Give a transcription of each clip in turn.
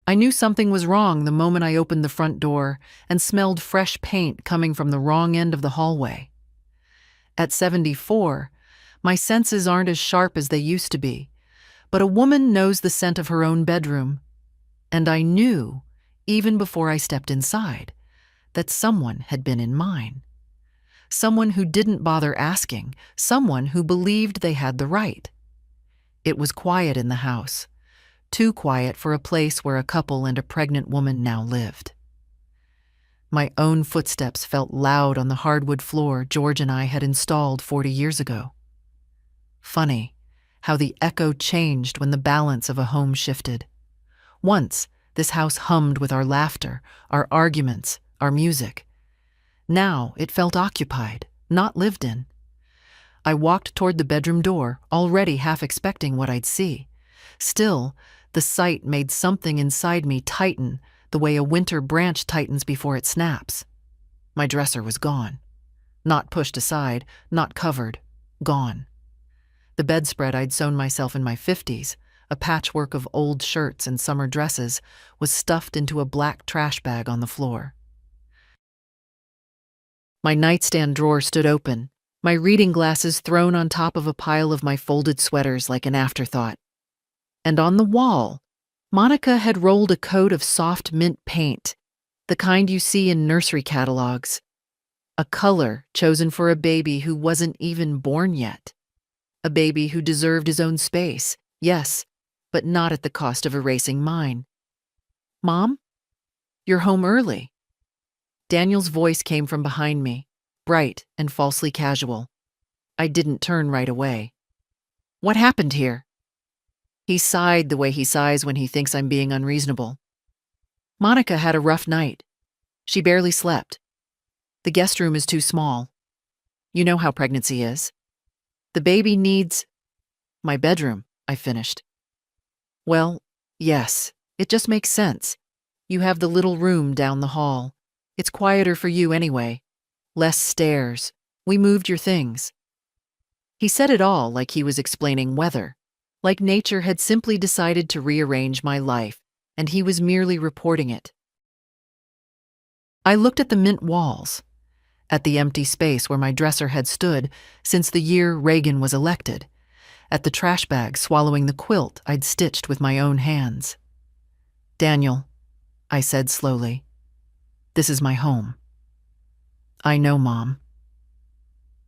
I knew something was wrong the moment I opened the front door and smelled fresh paint coming from the wrong end of the hallway. At 74, my senses aren't as sharp as they used to be, but a woman knows the scent of her own bedroom. And I knew, even before I stepped inside, that someone had been in mine. Someone who didn't bother asking, someone who believed they had the right. It was quiet in the house, too quiet for a place where a couple and a pregnant woman now lived. My own footsteps felt loud on the hardwood floor George and I had installed 40 years ago. Funny how the echo changed when the balance of a home shifted. Once, this house hummed with our laughter, our arguments, our music. Now it felt occupied, not lived in. I walked toward the bedroom door, already half expecting what I'd see. Still, the sight made something inside me tighten the way a winter branch tightens before it snaps. My dresser was gone. Not pushed aside, not covered, gone. The bedspread I'd sewn myself in my 50s, a patchwork of old shirts and summer dresses, was stuffed into a black trash bag on the floor. My nightstand drawer stood open, my reading glasses thrown on top of a pile of my folded sweaters like an afterthought. And on the wall, Monica had rolled a coat of soft mint paint, the kind you see in nursery catalogs. A color chosen for a baby who wasn't even born yet. A baby who deserved his own space, yes, but not at the cost of erasing mine. "Mom? You're home early." Daniel's voice came from behind me, bright and falsely casual. I didn't turn right away. "What happened here?" He sighed the way he sighs when he thinks I'm being unreasonable. "Monica had a rough night. She barely slept. The guest room is too small. You know how pregnancy is. The baby needs—" "My bedroom," I finished. "Well, yes, it just makes sense. You have the little room down the hall. It's quieter for you anyway. Less stairs. We moved your things." He said it all like he was explaining weather, like nature had simply decided to rearrange my life, and he was merely reporting it. I looked at the mint walls, at the empty space where my dresser had stood since the year Reagan was elected, at the trash bag swallowing the quilt I'd stitched with my own hands. "Daniel," I said slowly, "this is my home." "I know, Mom."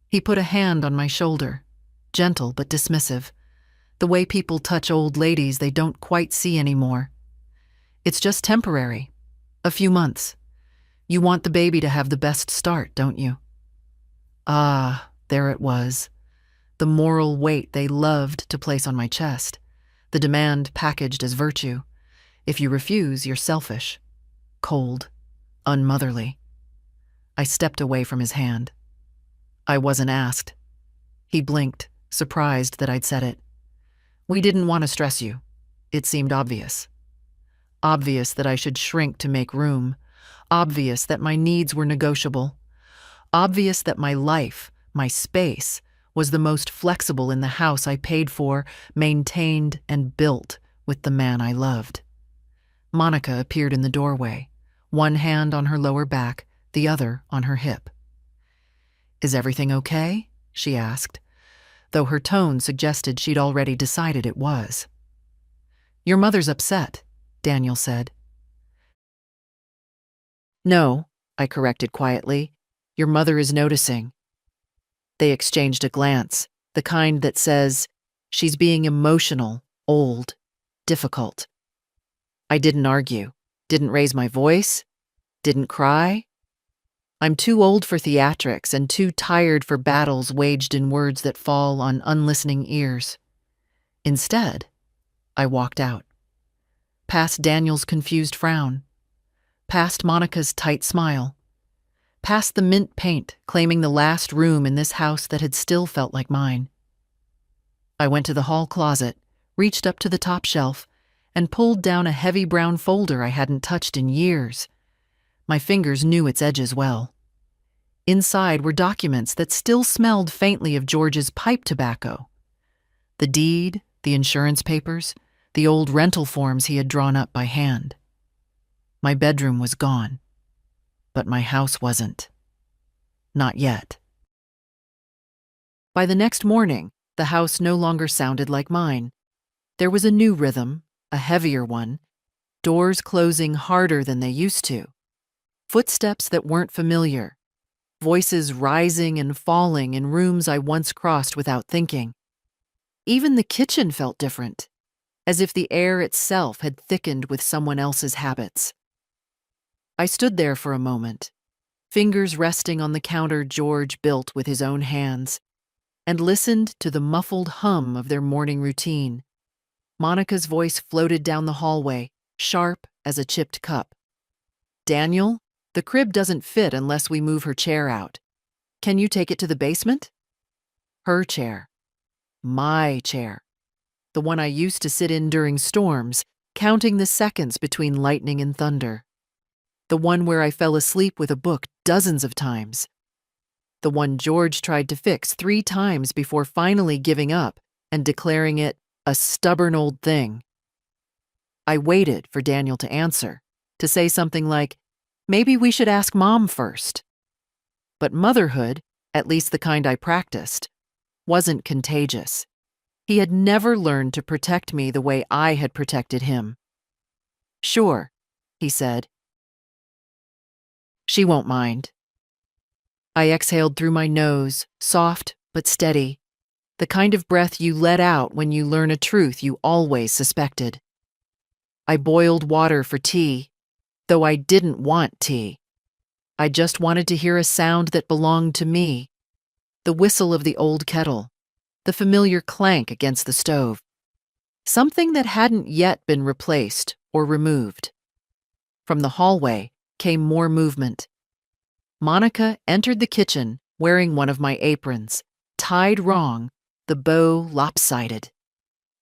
He put a hand on my shoulder, gentle but dismissive, the way people touch old ladies they don't quite see anymore. "It's just temporary. A few months. You want the baby to have the best start, don't you?" Ah, there it was. The moral weight they loved to place on my chest. The demand packaged as virtue. If you refuse, you're selfish. Cold. Unmotherly. I stepped away from his hand. I wasn't asked. He blinked, surprised that I'd said it. "We didn't want to stress you. It seemed obvious. Obvious that I should shrink to make room. Obvious that my needs were negotiable. Obvious that my life, my space, was the most flexible in the house I paid for, maintained, and built with the man I loved." Monica appeared in the doorway, one hand on her lower back, the other on her hip. "Is everything okay?" she asked, though her tone suggested she'd already decided it was. "Your mother's upset," Daniel said. "No," I corrected quietly. "Your mother is noticing." They exchanged a glance, the kind that says, she's being emotional, old, difficult. I didn't argue, didn't raise my voice, didn't cry. I'm too old for theatrics and too tired for battles waged in words that fall on unlistening ears. Instead, I walked out. Past Daniel's confused frown. Past Monica's tight smile. Past the mint paint claiming the last room in this house that had still felt like mine. I went to the hall closet, reached up to the top shelf, and pulled down a heavy brown folder I hadn't touched in years. My fingers knew its edges well. Inside were documents that still smelled faintly of George's pipe tobacco. The deed, the insurance papers, the old rental forms he had drawn up by hand. My bedroom was gone, but my house wasn't. Not yet. By the next morning, the house no longer sounded like mine. There was a new rhythm, a heavier one, doors closing harder than they used to, footsteps that weren't familiar, voices rising and falling in rooms I once crossed without thinking. Even the kitchen felt different, as if the air itself had thickened with someone else's habits. I stood there for a moment, fingers resting on the counter George built with his own hands, and listened to the muffled hum of their morning routine. Monica's voice floated down the hallway, sharp as a chipped cup. "Daniel, the crib doesn't fit unless we move her chair out. Can you take it to the basement?" Her chair. My chair. The one I used to sit in during storms, counting the seconds between lightning and thunder. The one where I fell asleep with a book dozens of times. The one George tried to fix 3 times before finally giving up and declaring it a stubborn old thing. I waited for Daniel to answer, to say something like, "Maybe we should ask Mom first." But motherhood, at least the kind I practiced, wasn't contagious. He had never learned to protect me the way I had protected him. "Sure," he said. "She won't mind." I exhaled through my nose, soft but steady, the kind of breath you let out when you learn a truth you always suspected. I boiled water for tea, though I didn't want tea. I just wanted to hear a sound that belonged to me, the whistle of the old kettle, the familiar clank against the stove, something that hadn't yet been replaced or removed. From the hallway came more movement. Monica entered the kitchen wearing one of my aprons, tied wrong, the bow lopsided.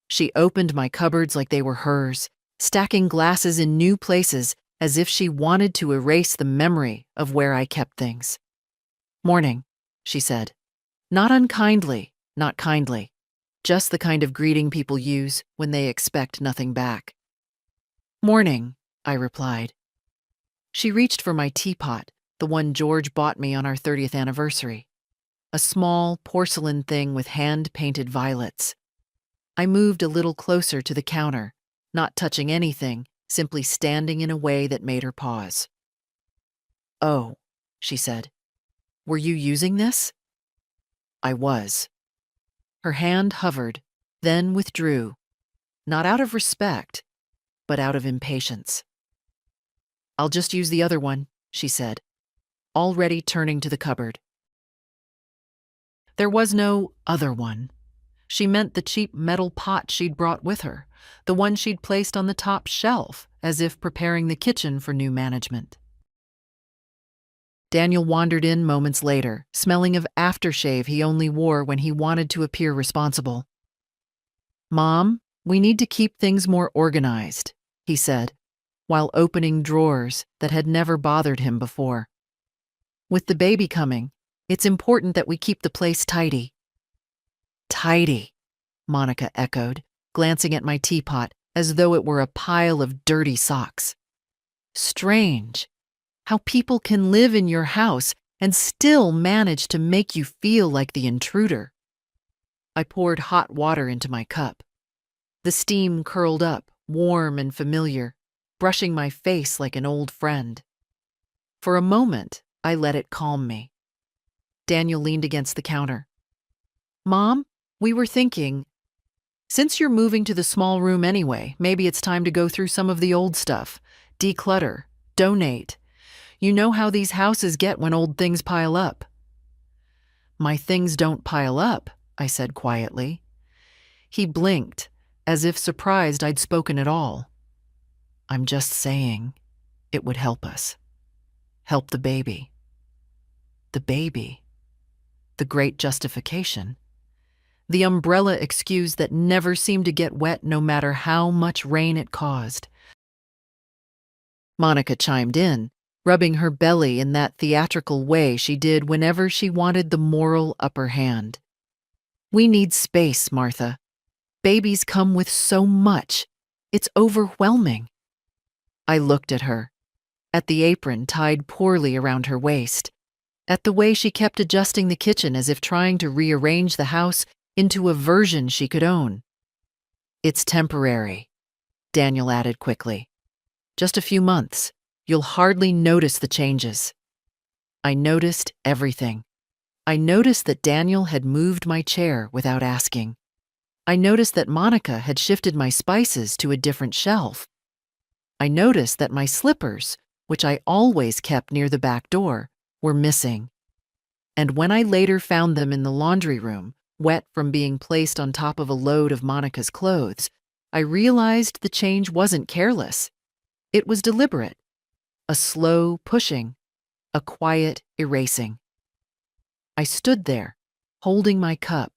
She opened my cupboards like they were hers, stacking glasses in new places as if she wanted to erase the memory of where I kept things. "Morning," she said. Not unkindly, not kindly, just the kind of greeting people use when they expect nothing back. "Morning," I replied. She reached for my teapot, the one George bought me on our 30th anniversary. A small porcelain thing with hand-painted violets. I moved a little closer to the counter, not touching anything, simply standing in a way that made her pause. "Oh," she said. "Were you using this?" I was. Her hand hovered, then withdrew, not out of respect, but out of impatience. "I'll just use the other one," she said, already turning to the cupboard. There was no other one. She meant the cheap metal pot she'd brought with her, the one she'd placed on the top shelf, as if preparing the kitchen for new management. Daniel wandered in moments later, smelling of aftershave he only wore when he wanted to appear responsible. "Mom, we need to keep things more organized," he said, while opening drawers that had never bothered him before. "With the baby coming, it's important that we keep the place tidy." "Tidy," Monica echoed, glancing at my teapot as though it were a pile of dirty socks. "Strange. How people can live in your house and still manage to make you feel like the intruder." I poured hot water into my cup. The steam curled up, warm and familiar, brushing my face like an old friend. For a moment, I let it calm me. Daniel leaned against the counter. "Mom, we were thinking, since you're moving to the small room anyway, maybe it's time to go through some of the old stuff, declutter, donate. You know how these houses get when old things pile up." "My things don't pile up," I said quietly. He blinked, as if surprised I'd spoken at all. "I'm just saying it would help us. Help the baby." The baby. The great justification. The umbrella excuse that never seemed to get wet no matter how much rain it caused. Monica chimed in, rubbing her belly in that theatrical way she did whenever she wanted the moral upper hand. "We need space, Martha. Babies come with so much. It's overwhelming." I looked at her, at the apron tied poorly around her waist, at the way she kept adjusting the kitchen as if trying to rearrange the house into a version she could own. "It's temporary," Daniel added quickly. "Just a few months. You'll hardly notice the changes." I noticed everything. I noticed that Daniel had moved my chair without asking. I noticed that Monica had shifted my spices to a different shelf. I noticed that my slippers, which I always kept near the back door, were missing. And when I later found them in the laundry room, wet from being placed on top of a load of Monica's clothes, I realized the change wasn't careless. It was deliberate. A slow pushing, a quiet erasing. I stood there, holding my cup,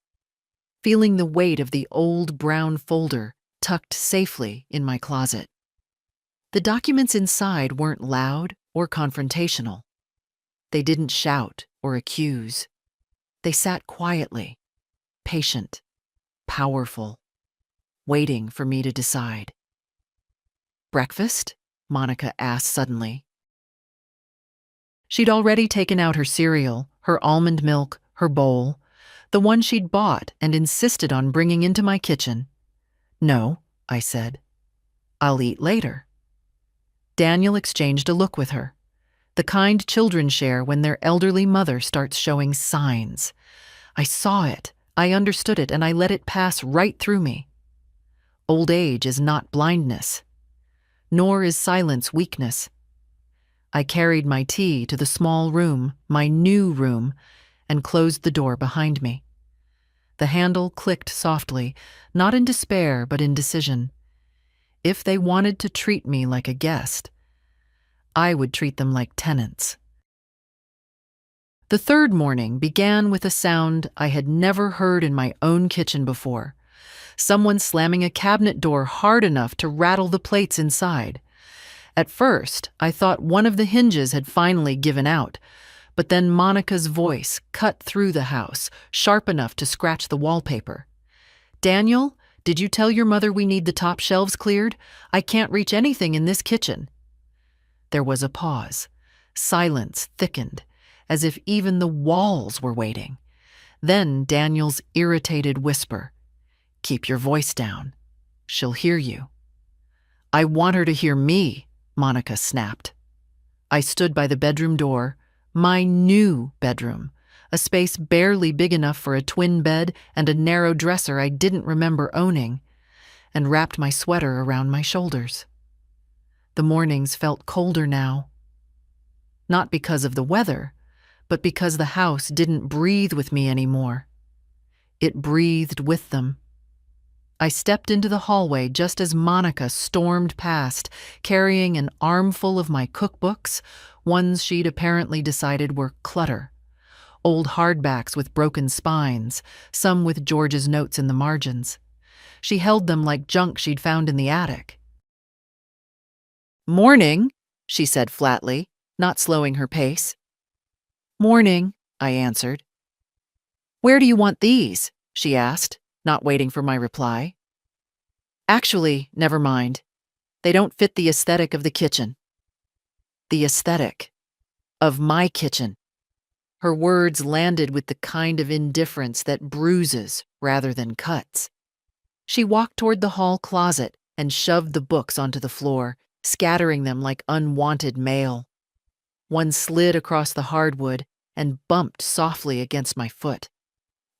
feeling the weight of the old brown folder tucked safely in my closet. The documents inside weren't loud or confrontational. They didn't shout or accuse. They sat quietly, patient, powerful, waiting for me to decide. "Breakfast?" Monica asked suddenly. She'd already taken out her cereal, her almond milk, her bowl, the one she'd bought and insisted on bringing into my kitchen. "No," I said. "I'll eat later." Daniel exchanged a look with her, the kind children share when their elderly mother starts showing signs. I saw it, I understood it, and I let it pass right through me. Old age is not blindness, nor is silence weakness. I carried my tea to the small room, my new room, and closed the door behind me. The handle clicked softly, not in despair but in decision. If they wanted to treat me like a guest, I would treat them like tenants. The third morning began with a sound I had never heard in my own kitchen before. Someone slamming a cabinet door hard enough to rattle the plates inside. At first, I thought one of the hinges had finally given out, but then Monica's voice cut through the house, sharp enough to scratch the wallpaper. "Daniel, did you tell your mother we need the top shelves cleared? I can't reach anything in this kitchen." There was a pause. Silence thickened, as if even the walls were waiting. Then Daniel's irritated whisper, "Keep your voice down. She'll hear you." "I want her to hear me," Monica snapped. I stood by the bedroom door, my new bedroom, a space barely big enough for a twin bed and a narrow dresser I didn't remember owning, and wrapped my sweater around my shoulders. The mornings felt colder now. Not because of the weather, but because the house didn't breathe with me anymore. It breathed with them. I stepped into the hallway just as Monica stormed past, carrying an armful of my cookbooks, ones she'd apparently decided were clutter. Old hardbacks with broken spines, some with George's notes in the margins. She held them like junk she'd found in the attic. "Morning," she said flatly, not slowing her pace. "Morning," I answered. "Where do you want these?" she asked, not waiting for my reply. "Actually, never mind. They don't fit the aesthetic of the kitchen." The aesthetic of my kitchen. Her words landed with the kind of indifference that bruises rather than cuts. She walked toward the hall closet and shoved the books onto the floor, scattering them like unwanted mail. One slid across the hardwood and bumped softly against my foot.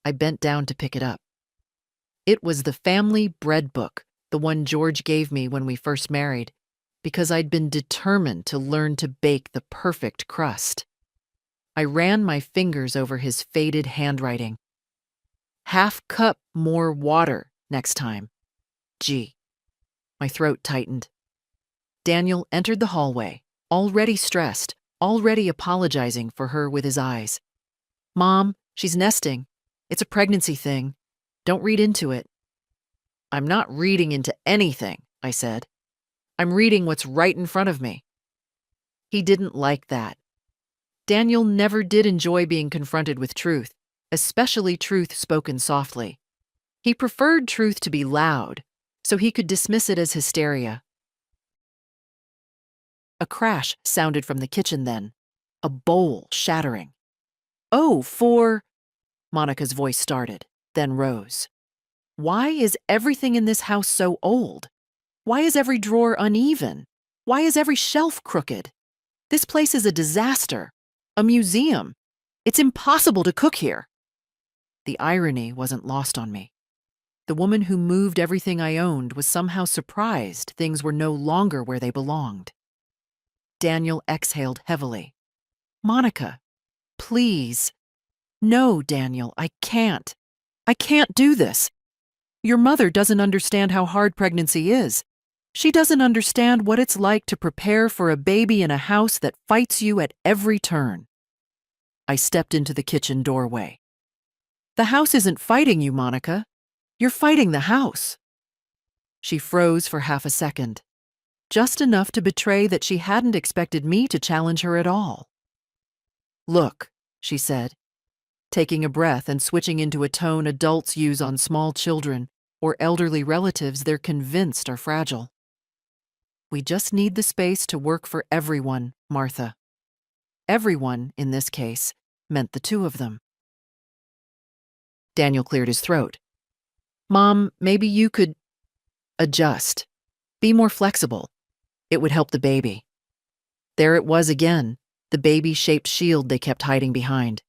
I bent down to pick it up. It was the family bread book, the one George gave me when we first married, because I'd been determined to learn to bake the perfect crust. I ran my fingers over his faded handwriting. "Half cup more water next time. Gee." My throat tightened. Daniel entered the hallway, already stressed, already apologizing for her with his eyes. "Mom, she's nesting. It's a pregnancy thing. Don't read into it." "I'm not reading into anything," I said. "I'm reading what's right in front of me." He didn't like that. Daniel never did enjoy being confronted with truth, especially truth spoken softly. He preferred truth to be loud, so he could dismiss it as hysteria. A crash sounded from the kitchen then, a bowl shattering. "Oh, Monica's voice started, then rose. "Why is everything in this house so old? Why is every drawer uneven? Why is every shelf crooked? This place is a disaster, a museum. It's impossible to cook here." The irony wasn't lost on me. The woman who moved everything I owned was somehow surprised things were no longer where they belonged. Daniel exhaled heavily. "Monica, please." "No, Daniel, I can't. I can't do this. Your mother doesn't understand how hard pregnancy is. She doesn't understand what it's like to prepare for a baby in a house that fights you at every turn." I stepped into the kitchen doorway. "The house isn't fighting you, Monica. You're fighting the house." She froze for half a second, just enough to betray that she hadn't expected me to challenge her at all. "Look," she said, taking a breath and switching into a tone adults use on small children or elderly relatives they're convinced are fragile. "We just need the space to work for everyone, Martha." Everyone, in this case, meant the two of them. Daniel cleared his throat. "Mom, maybe you could adjust. Be more flexible. It would help the baby." There it was again, the baby-shaped shield they kept hiding behind.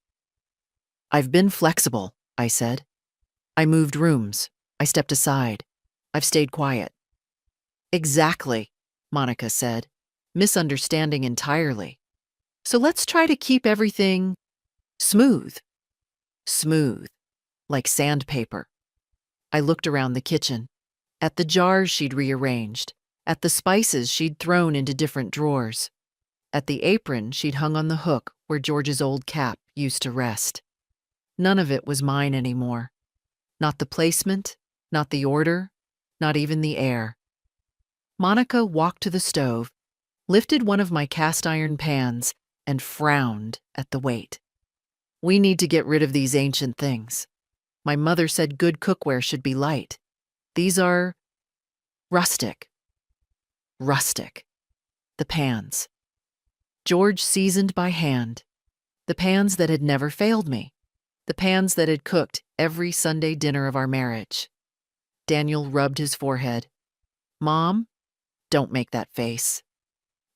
"I've been flexible," I said. "I moved rooms. I stepped aside. I've stayed quiet." "Exactly," Monica said, misunderstanding entirely. "So let's try to keep everything smooth." Smooth, like sandpaper. I looked around the kitchen, at the jars she'd rearranged, at the spices she'd thrown into different drawers, at the apron she'd hung on the hook where George's old cap used to rest. None of it was mine anymore. Not the placement, not the order, not even the air. Monica walked to the stove, lifted one of my cast iron pans, and frowned at the weight. "We need to get rid of these ancient things. My mother said good cookware should be light. These are rustic." Rustic. The pans. George seasoned by hand. The pans that had never failed me. The pans that had cooked every Sunday dinner of our marriage. Daniel rubbed his forehead. "Mom, don't make that face."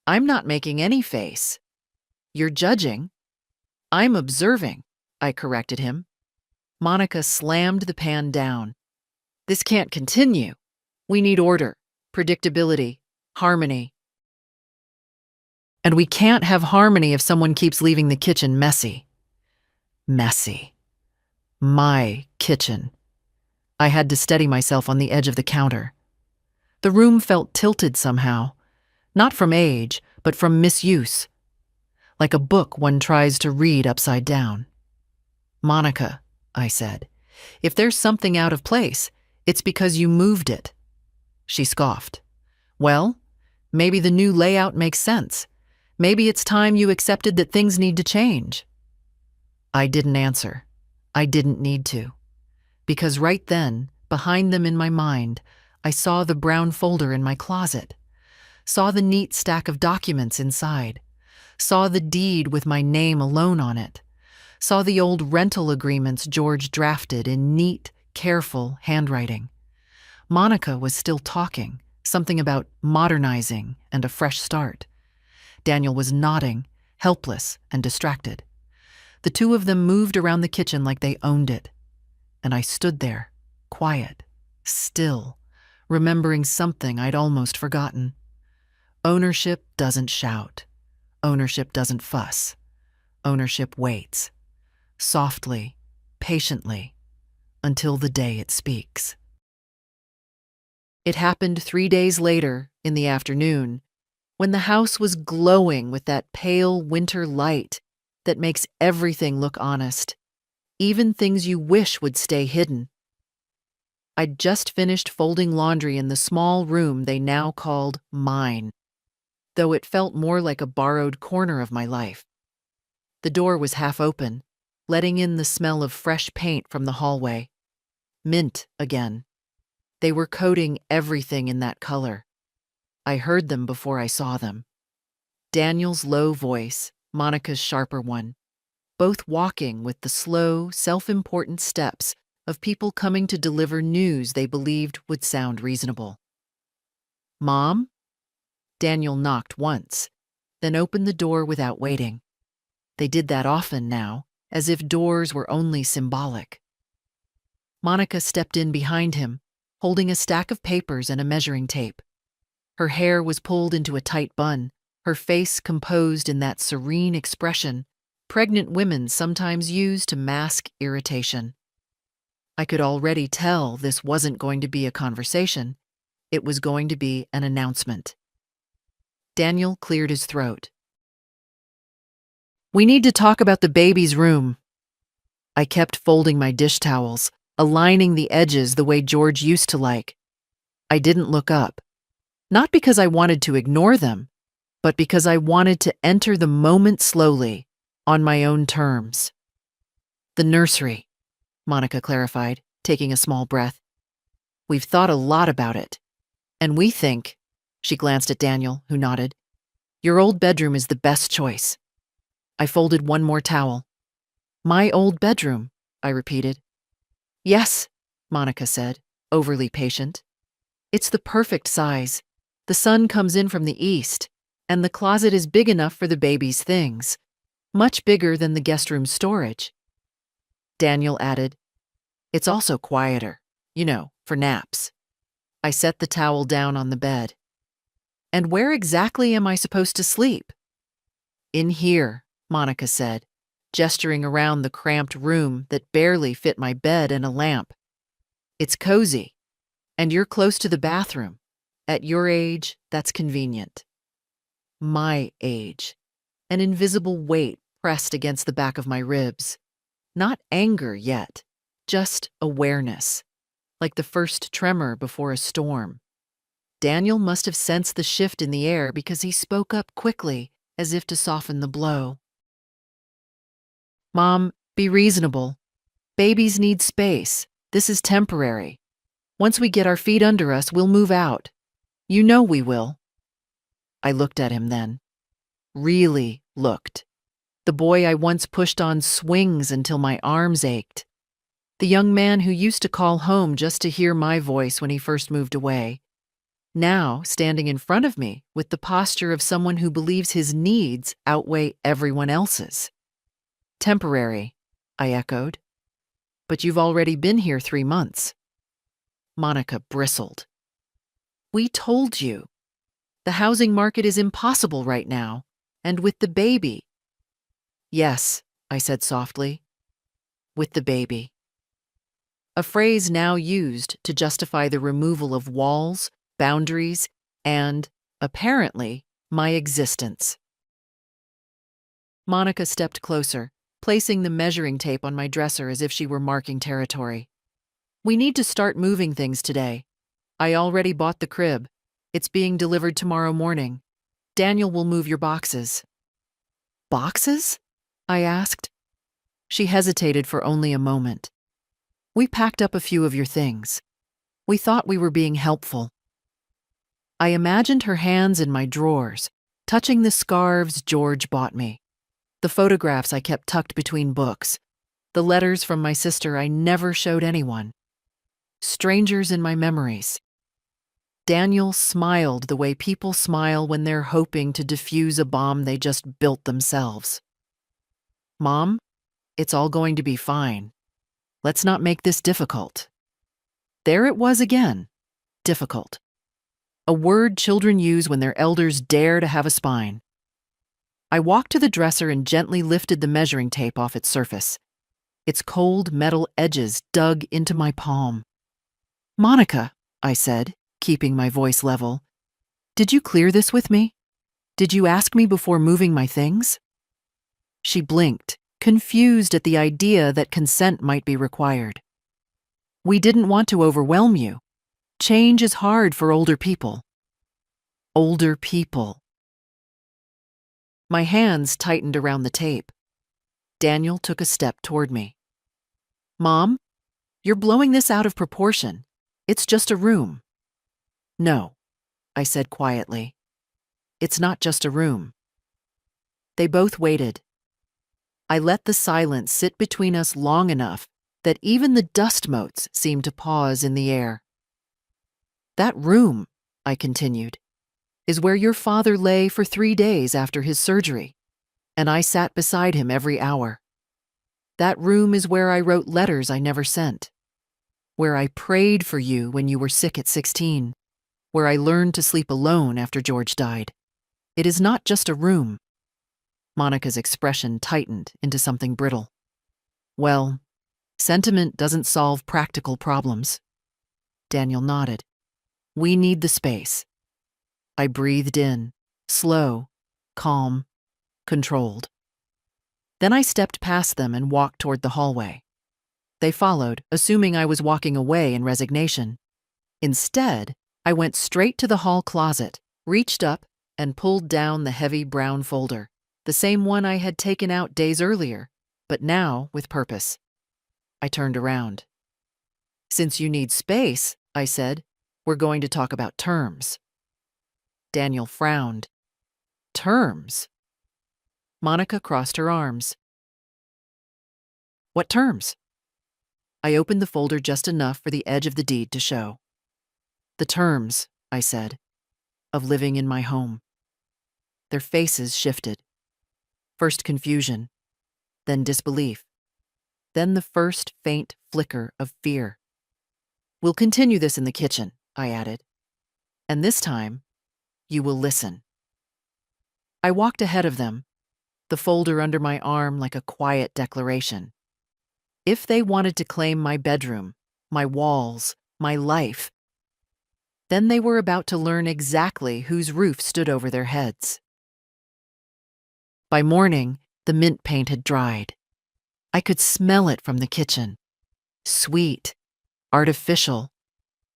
"I'm not making any face." "You're judging." "I'm observing," I corrected him. Monica slammed the pan down. "This can't continue. We need order, predictability, harmony." "And we can't have harmony if someone keeps leaving the kitchen messy." Messy. My kitchen. I had to steady myself on the edge of the counter. The room felt tilted somehow, not from age, but from misuse. Like a book one tries to read upside down. "Monica," I said, "if there's something out of place, it's because you moved it." She scoffed. "Well, maybe the new layout makes sense. Maybe it's time you accepted that things need to change." I didn't answer. I didn't need to. Because right then, behind them in my mind, I saw the brown folder in my closet, saw the neat stack of documents inside, saw the deed with my name alone on it, saw the old rental agreements George drafted in neat, careful handwriting. Monica was still talking, something about modernizing and a fresh start. Daniel was nodding, helpless and distracted. The two of them moved around the kitchen like they owned it. And I stood there, quiet, still, remembering something I'd almost forgotten. Ownership doesn't shout. Ownership doesn't fuss. Ownership waits. Softly, patiently, until the day it speaks. It happened 3 days later, in the afternoon, when the house was glowing with that pale winter light that makes everything look honest, even things you wish would stay hidden. I'd just finished folding laundry in the small room they now called mine, though it felt more like a borrowed corner of my life. The door was half open, letting in the smell of fresh paint from the hallway. Mint again. They were coating everything in that color. I heard them before I saw them. Daniel's low voice, Monica's sharper one, both walking with the slow, self-important steps of people coming to deliver news they believed would sound reasonable. "Mom?" Daniel knocked once, then opened the door without waiting. They did that often now, as if doors were only symbolic. Monica stepped in behind him, holding a stack of papers and a measuring tape. Her hair was pulled into a tight bun, her face composed in that serene expression pregnant women sometimes use to mask irritation. I could already tell this wasn't going to be a conversation. It was going to be an announcement. Daniel cleared his throat. "We need to talk about the baby's room." I kept folding my dish towels, aligning the edges the way George used to like. I didn't look up. Not because I wanted to ignore them, but because I wanted to enter the moment slowly, on my own terms. "The nursery," Monica clarified, taking a small breath. "We've thought a lot about it. And we think," she glanced at Daniel, who nodded, "your old bedroom is the best choice." I folded one more towel. "My old bedroom," I repeated. "Yes," Monica said, overly patient. "It's the perfect size. The sun comes in from the east, and the closet is big enough for the baby's things, much bigger than the guest room storage." Daniel added, "It's also quieter, for naps." I set the towel down on the bed. "And where exactly am I supposed to sleep?" "In here," Monica said, gesturing around the cramped room that barely fit my bed and a lamp. "It's cozy, and you're close to the bathroom. At your age, that's convenient." My age. An invisible weight pressed against the back of my ribs. Not anger yet, just awareness, like the first tremor before a storm. Daniel must have sensed the shift in the air because he spoke up quickly, as if to soften the blow. "Mom, be reasonable. Babies need space. This is temporary. Once we get our feet under us, we'll move out. You know we will." I looked at him then. Really looked. The boy I once pushed on swings until my arms ached. The young man who used to call home just to hear my voice when he first moved away. Now standing in front of me with the posture of someone who believes his needs outweigh everyone else's. "Temporary," I echoed. "But you've already been here 3 months." Monica bristled. "We told you. The housing market is impossible right now, and with the baby." "Yes," I said softly, "with the baby." A phrase now used to justify the removal of walls, boundaries, and, apparently, my existence. Monica stepped closer, placing the measuring tape on my dresser as if she were marking territory. "We need to start moving things today. I already bought the crib. It's being delivered tomorrow morning. Daniel will move your boxes." "Boxes?" I asked. She hesitated for only a moment. "We packed up a few of your things. We thought we were being helpful." I imagined her hands in my drawers, touching the scarves George bought me, the photographs I kept tucked between books, the letters from my sister I never showed anyone. Strangers in my memories. Daniel smiled the way people smile when they're hoping to defuse a bomb they just built themselves. "Mom, it's all going to be fine. Let's not make this difficult." There it was again. Difficult. A word children use when their elders dare to have a spine. I walked to the dresser and gently lifted the measuring tape off its surface. Its cold metal edges dug into my palm. "Monica," I said, keeping my voice level, "did you clear this with me? Did you ask me before moving my things?" She blinked, confused at the idea that consent might be required. "We didn't want to overwhelm you. Change is hard for older people." Older people. My hands tightened around the tape. Daniel took a step toward me. "Mom, you're blowing this out of proportion. It's just a room." "No," I said quietly. "It's not just a room. They both waited. I let the silence sit between us long enough that even the dust motes seemed to pause in the air. "That room," I continued, "is where your father lay for 3 days after his surgery, and I sat beside him every hour. That room is where I wrote letters I never sent, where I prayed for you when you were sick at 16, where I learned to sleep alone after George died. It is not just a room." Monica's expression tightened into something brittle. "Well, sentiment doesn't solve practical problems." Daniel nodded. "We need the space." I breathed in, slow, calm, controlled. Then I stepped past them and walked toward the hallway. They followed, assuming I was walking away in resignation. Instead, I went straight to the hall closet, reached up, and pulled down the heavy brown folder, the same one I had taken out days earlier, but now with purpose. I turned around. "Since you need space," I said, "we're going to talk about terms." Daniel frowned. "Terms?" Monica crossed her arms. "What terms?" I opened the folder just enough for the edge of the deed to show. "The terms," I said, "of living in my home." Their faces shifted. First confusion, then disbelief, then the first faint flicker of fear. "We'll continue this in the kitchen," I added. "And this time, you will listen." I walked ahead of them, the folder under my arm like a quiet declaration. If they wanted to claim my bedroom, my walls, my life, then they were about to learn exactly whose roof stood over their heads. By morning, the mint paint had dried. I could smell it from the kitchen. Sweet, artificial,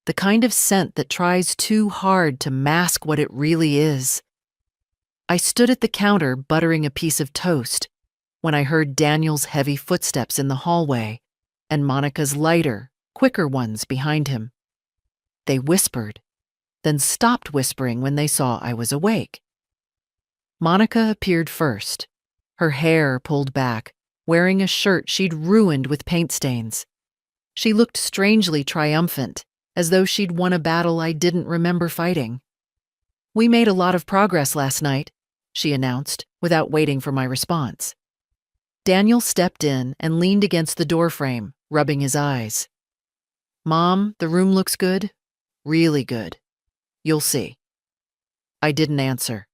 the kind of scent that tries too hard to mask what it really is. I stood at the counter buttering a piece of toast when I heard Daniel's heavy footsteps in the hallway and Monica's lighter, quicker ones behind him. They whispered, then stopped whispering when they saw I was awake. Monica appeared first, her hair pulled back, wearing a shirt she'd ruined with paint stains. She looked strangely triumphant, as though she'd won a battle I didn't remember fighting. "We made a lot of progress last night," she announced, without waiting for my response. Daniel stepped in and leaned against the doorframe, rubbing his eyes. "Mom, the room looks good. Really good. You'll see." I didn't answer.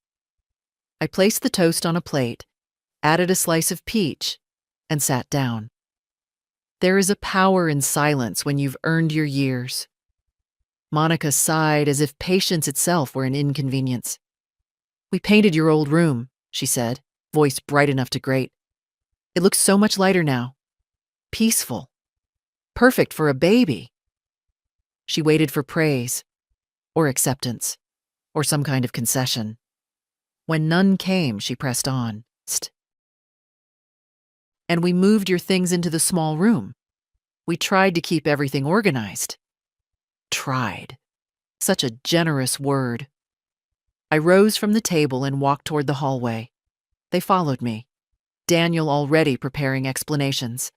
I placed the toast on a plate, added a slice of peach, and sat down. There is a power in silence when you've earned your years. Monica sighed as if patience itself were an inconvenience. "We painted your old room," she said, voice bright enough to grate. "It looks so much lighter now. Peaceful. Perfect for a baby." She waited for praise, or acceptance, or some kind of concession. When none came, she pressed on. "And we moved your things into the small room. We tried to keep everything organized." Tried. Such a generous word. I rose from the table and walked toward the hallway. They followed me, Daniel already preparing explanations.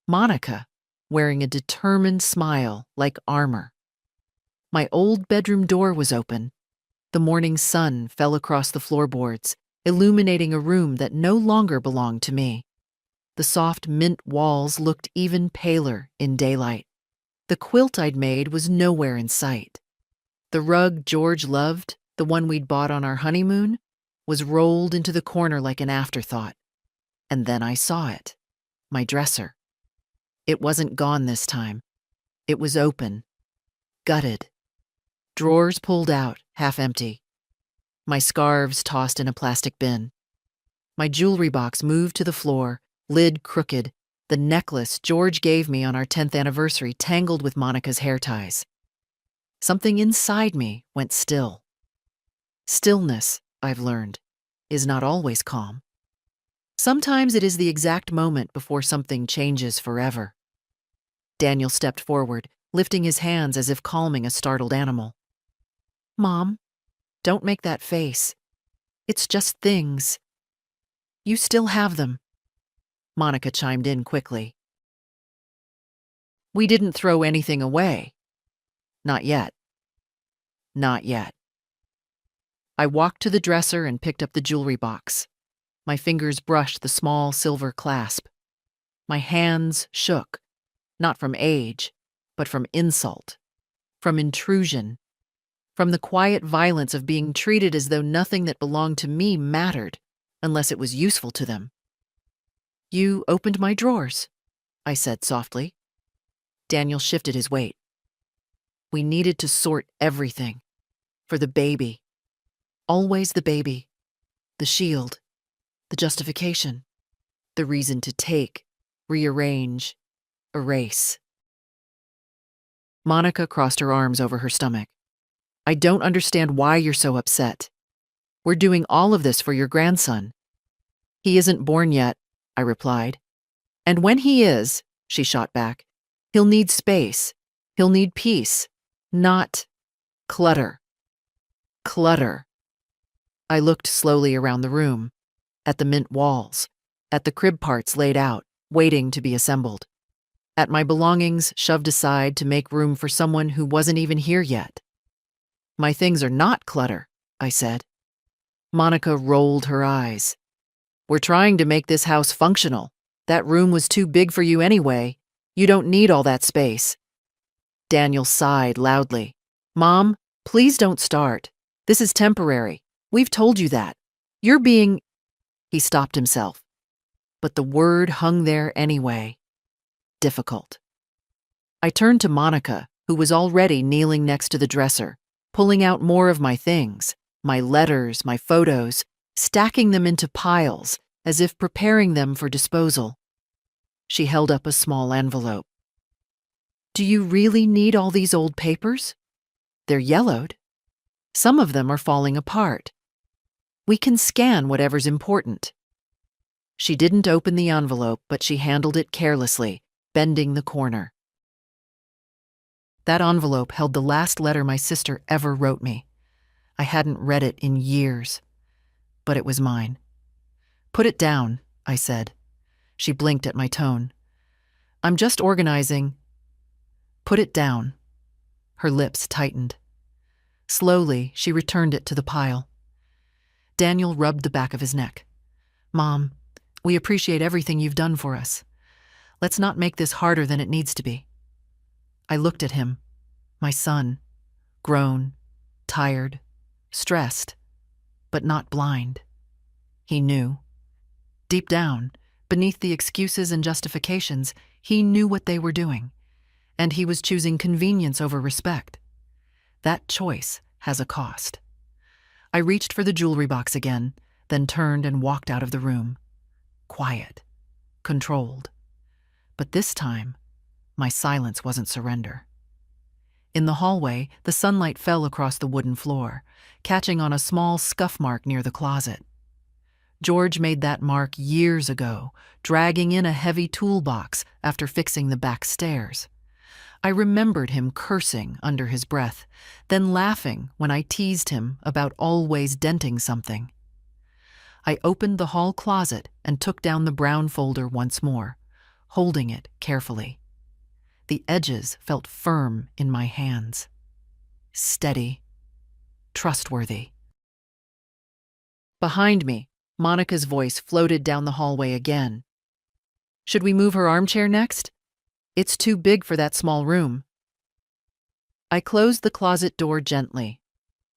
Monica, wearing a determined smile like armor. My old bedroom door was open. The morning sun fell across the floorboards, illuminating a room that no longer belonged to me. The soft mint walls looked even paler in daylight. The quilt I'd made was nowhere in sight. The rug George loved, the one we'd bought on our honeymoon, was rolled into the corner like an afterthought. And then I saw it. My dresser. It wasn't gone this time. It was open. Gutted. Drawers pulled out, half empty. My scarves tossed in a plastic bin. My jewelry box moved to the floor, lid crooked, the necklace George gave me on our 10th anniversary tangled with Monica's hair ties. Something inside me went still. Stillness, I've learned, is not always calm. Sometimes it is the exact moment before something changes forever. Daniel stepped forward, lifting his hands as if calming a startled animal. "Mom, don't make that face. It's just things." You still have them. Monica chimed in quickly. We didn't throw anything away. Not yet. Not yet. I walked to the dresser and picked up the jewelry box. My fingers brushed the small silver clasp. My hands shook, not from age, but from insult, from intrusion, from the quiet violence of being treated as though nothing that belonged to me mattered, unless it was useful to them. You opened my drawers, I said softly. Daniel shifted his weight. We needed to sort everything. For the baby. Always the baby. The shield. The justification. The reason to take, rearrange, erase. Monica crossed her arms over her stomach. I don't understand why you're so upset. We're doing all of this for your grandson. He isn't born yet, I replied. And when he is, she shot back, he'll need space. He'll need peace. Not clutter. Clutter. I looked slowly around the room, at the mint walls, at the crib parts laid out, waiting to be assembled, at my belongings shoved aside to make room for someone who wasn't even here yet. My things are not clutter, I said. Monica rolled her eyes. We're trying to make this house functional. That room was too big for you anyway. You don't need all that space. Daniel sighed loudly. Mom, please don't start. This is temporary. We've told you that. You're being... He stopped himself. But the word hung there anyway. Difficult. I turned to Monica, who was already kneeling next to the dresser, pulling out more of my things, my letters, my photos, stacking them into piles, as if preparing them for disposal. She held up a small envelope. Do you really need all these old papers? They're yellowed. Some of them are falling apart. We can scan whatever's important. She didn't open the envelope, but she handled it carelessly, bending the corner. That envelope held the last letter my sister ever wrote me. I hadn't read it in years, but it was mine. Put it down, I said. She blinked at my tone. I'm just organizing. Put it down. Her lips tightened. Slowly, she returned it to the pile. Daniel rubbed the back of his neck. Mom, we appreciate everything you've done for us. Let's not make this harder than it needs to be. I looked at him, my son, grown, tired, stressed, but not blind. He knew. Deep down, beneath the excuses and justifications, he knew what they were doing, and he was choosing convenience over respect. That choice has a cost. I reached for the jewelry box again, then turned and walked out of the room. Quiet, controlled. But this time, my silence wasn't surrender. In the hallway, the sunlight fell across the wooden floor, catching on a small scuff mark near the closet. George made that mark years ago, dragging in a heavy toolbox after fixing the back stairs. I remembered him cursing under his breath, then laughing when I teased him about always denting something. I opened the hall closet and took down the brown folder once more, holding it carefully. The edges felt firm in my hands. Steady. Trustworthy. Behind me, Monica's voice floated down the hallway again. Should we move her armchair next? It's too big for that small room. I closed the closet door gently,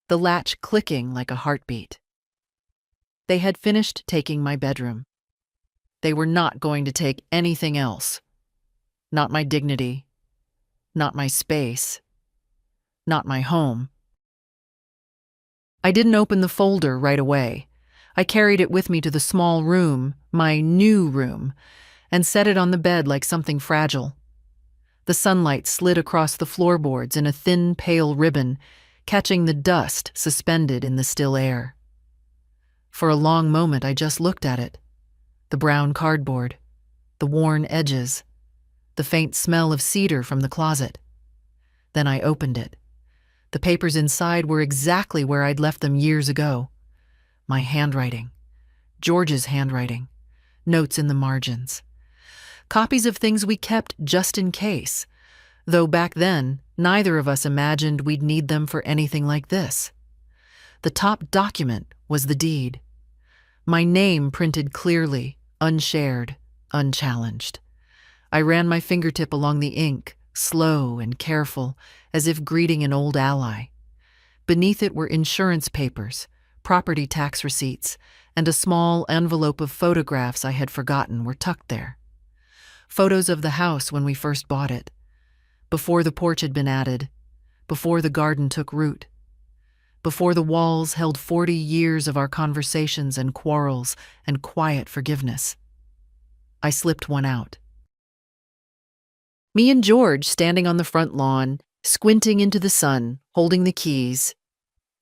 the latch clicking like a heartbeat. They had finished taking my bedroom. They were not going to take anything else. Not my dignity, not my space, not my home. I didn't open the folder right away. I carried it with me to the small room, my new room, and set it on the bed like something fragile. The sunlight slid across the floorboards in a thin, pale ribbon, catching the dust suspended in the still air. For a long moment, I just looked at it. The brown cardboard, the worn edges, the faint smell of cedar from the closet. Then I opened it. The papers inside were exactly where I'd left them years ago. My handwriting, George's handwriting, notes in the margins, copies of things we kept just in case, though back then, neither of us imagined we'd need them for anything like this. The top document was the deed. My name printed clearly, unshared, unchallenged. I ran my fingertip along the ink, slow and careful, as if greeting an old ally. Beneath it were insurance papers, property tax receipts, and a small envelope of photographs I had forgotten were tucked there. Photos of the house when we first bought it, before the porch had been added, before the garden took root, before the walls held 40 years of our conversations and quarrels and quiet forgiveness. I slipped one out. Me and George standing on the front lawn, squinting into the sun, holding the keys.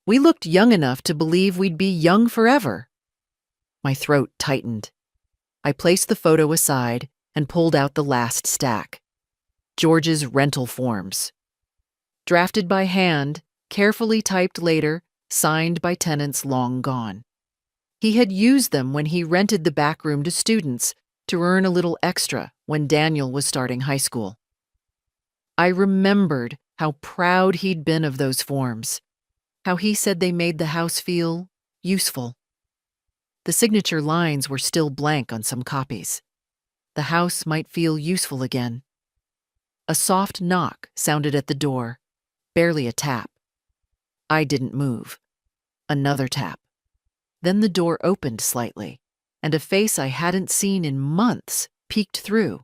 We looked young enough to believe we'd be young forever. My throat tightened. I placed the photo aside and pulled out the last stack. George's rental forms. Drafted by hand, carefully typed later, signed by tenants long gone. He had used them when he rented the back room to students to earn a little extra when Daniel was starting high school. I remembered how proud he'd been of those forms, how he said they made the house feel useful. The signature lines were still blank on some copies. The house might feel useful again. A soft knock sounded at the door, barely a tap. I didn't move. Another tap. Then the door opened slightly, and a face I hadn't seen in months peeked through.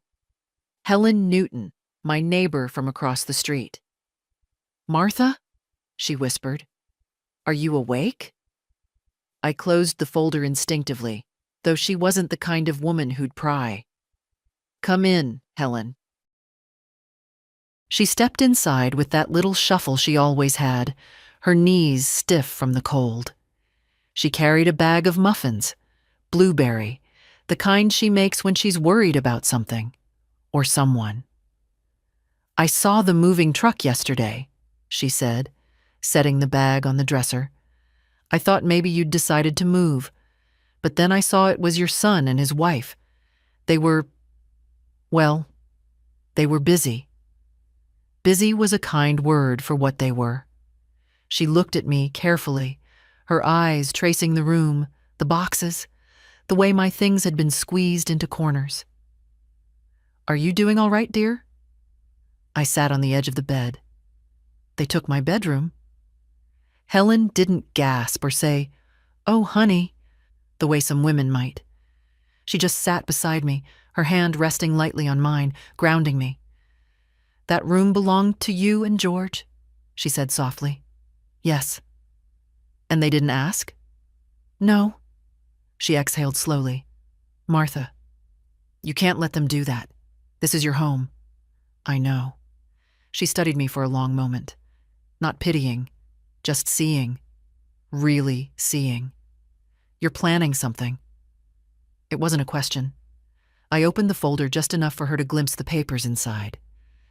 Helen Newton, my neighbor from across the street. "Martha?" she whispered. "Are you awake?" I closed the folder instinctively, though she wasn't the kind of woman who'd pry. "Come in, Helen." She stepped inside with that little shuffle she always had, her knees stiff from the cold. She carried a bag of muffins, blueberry, the kind she makes when she's worried about something, or someone. "I saw the moving truck yesterday," she said, setting the bag on the dresser. "I thought maybe you'd decided to move, but then I saw it was your son and his wife. They were busy." Busy was a kind word for what they were. She looked at me carefully, her eyes tracing the room, the boxes, the way my things had been squeezed into corners. "Are you doing all right, dear?" I sat on the edge of the bed. "They took my bedroom." Helen didn't gasp or say, "Oh, honey," the way some women might. She just sat beside me, her hand resting lightly on mine, grounding me. "That room belonged to you and George?" she said softly. "Yes." "And they didn't ask?" "No." She exhaled slowly. "Martha, you can't let them do that. This is your home." "I know." She studied me for a long moment. Not pitying, just seeing. Really seeing. "You're planning something." It wasn't a question. I opened the folder just enough for her to glimpse the papers inside.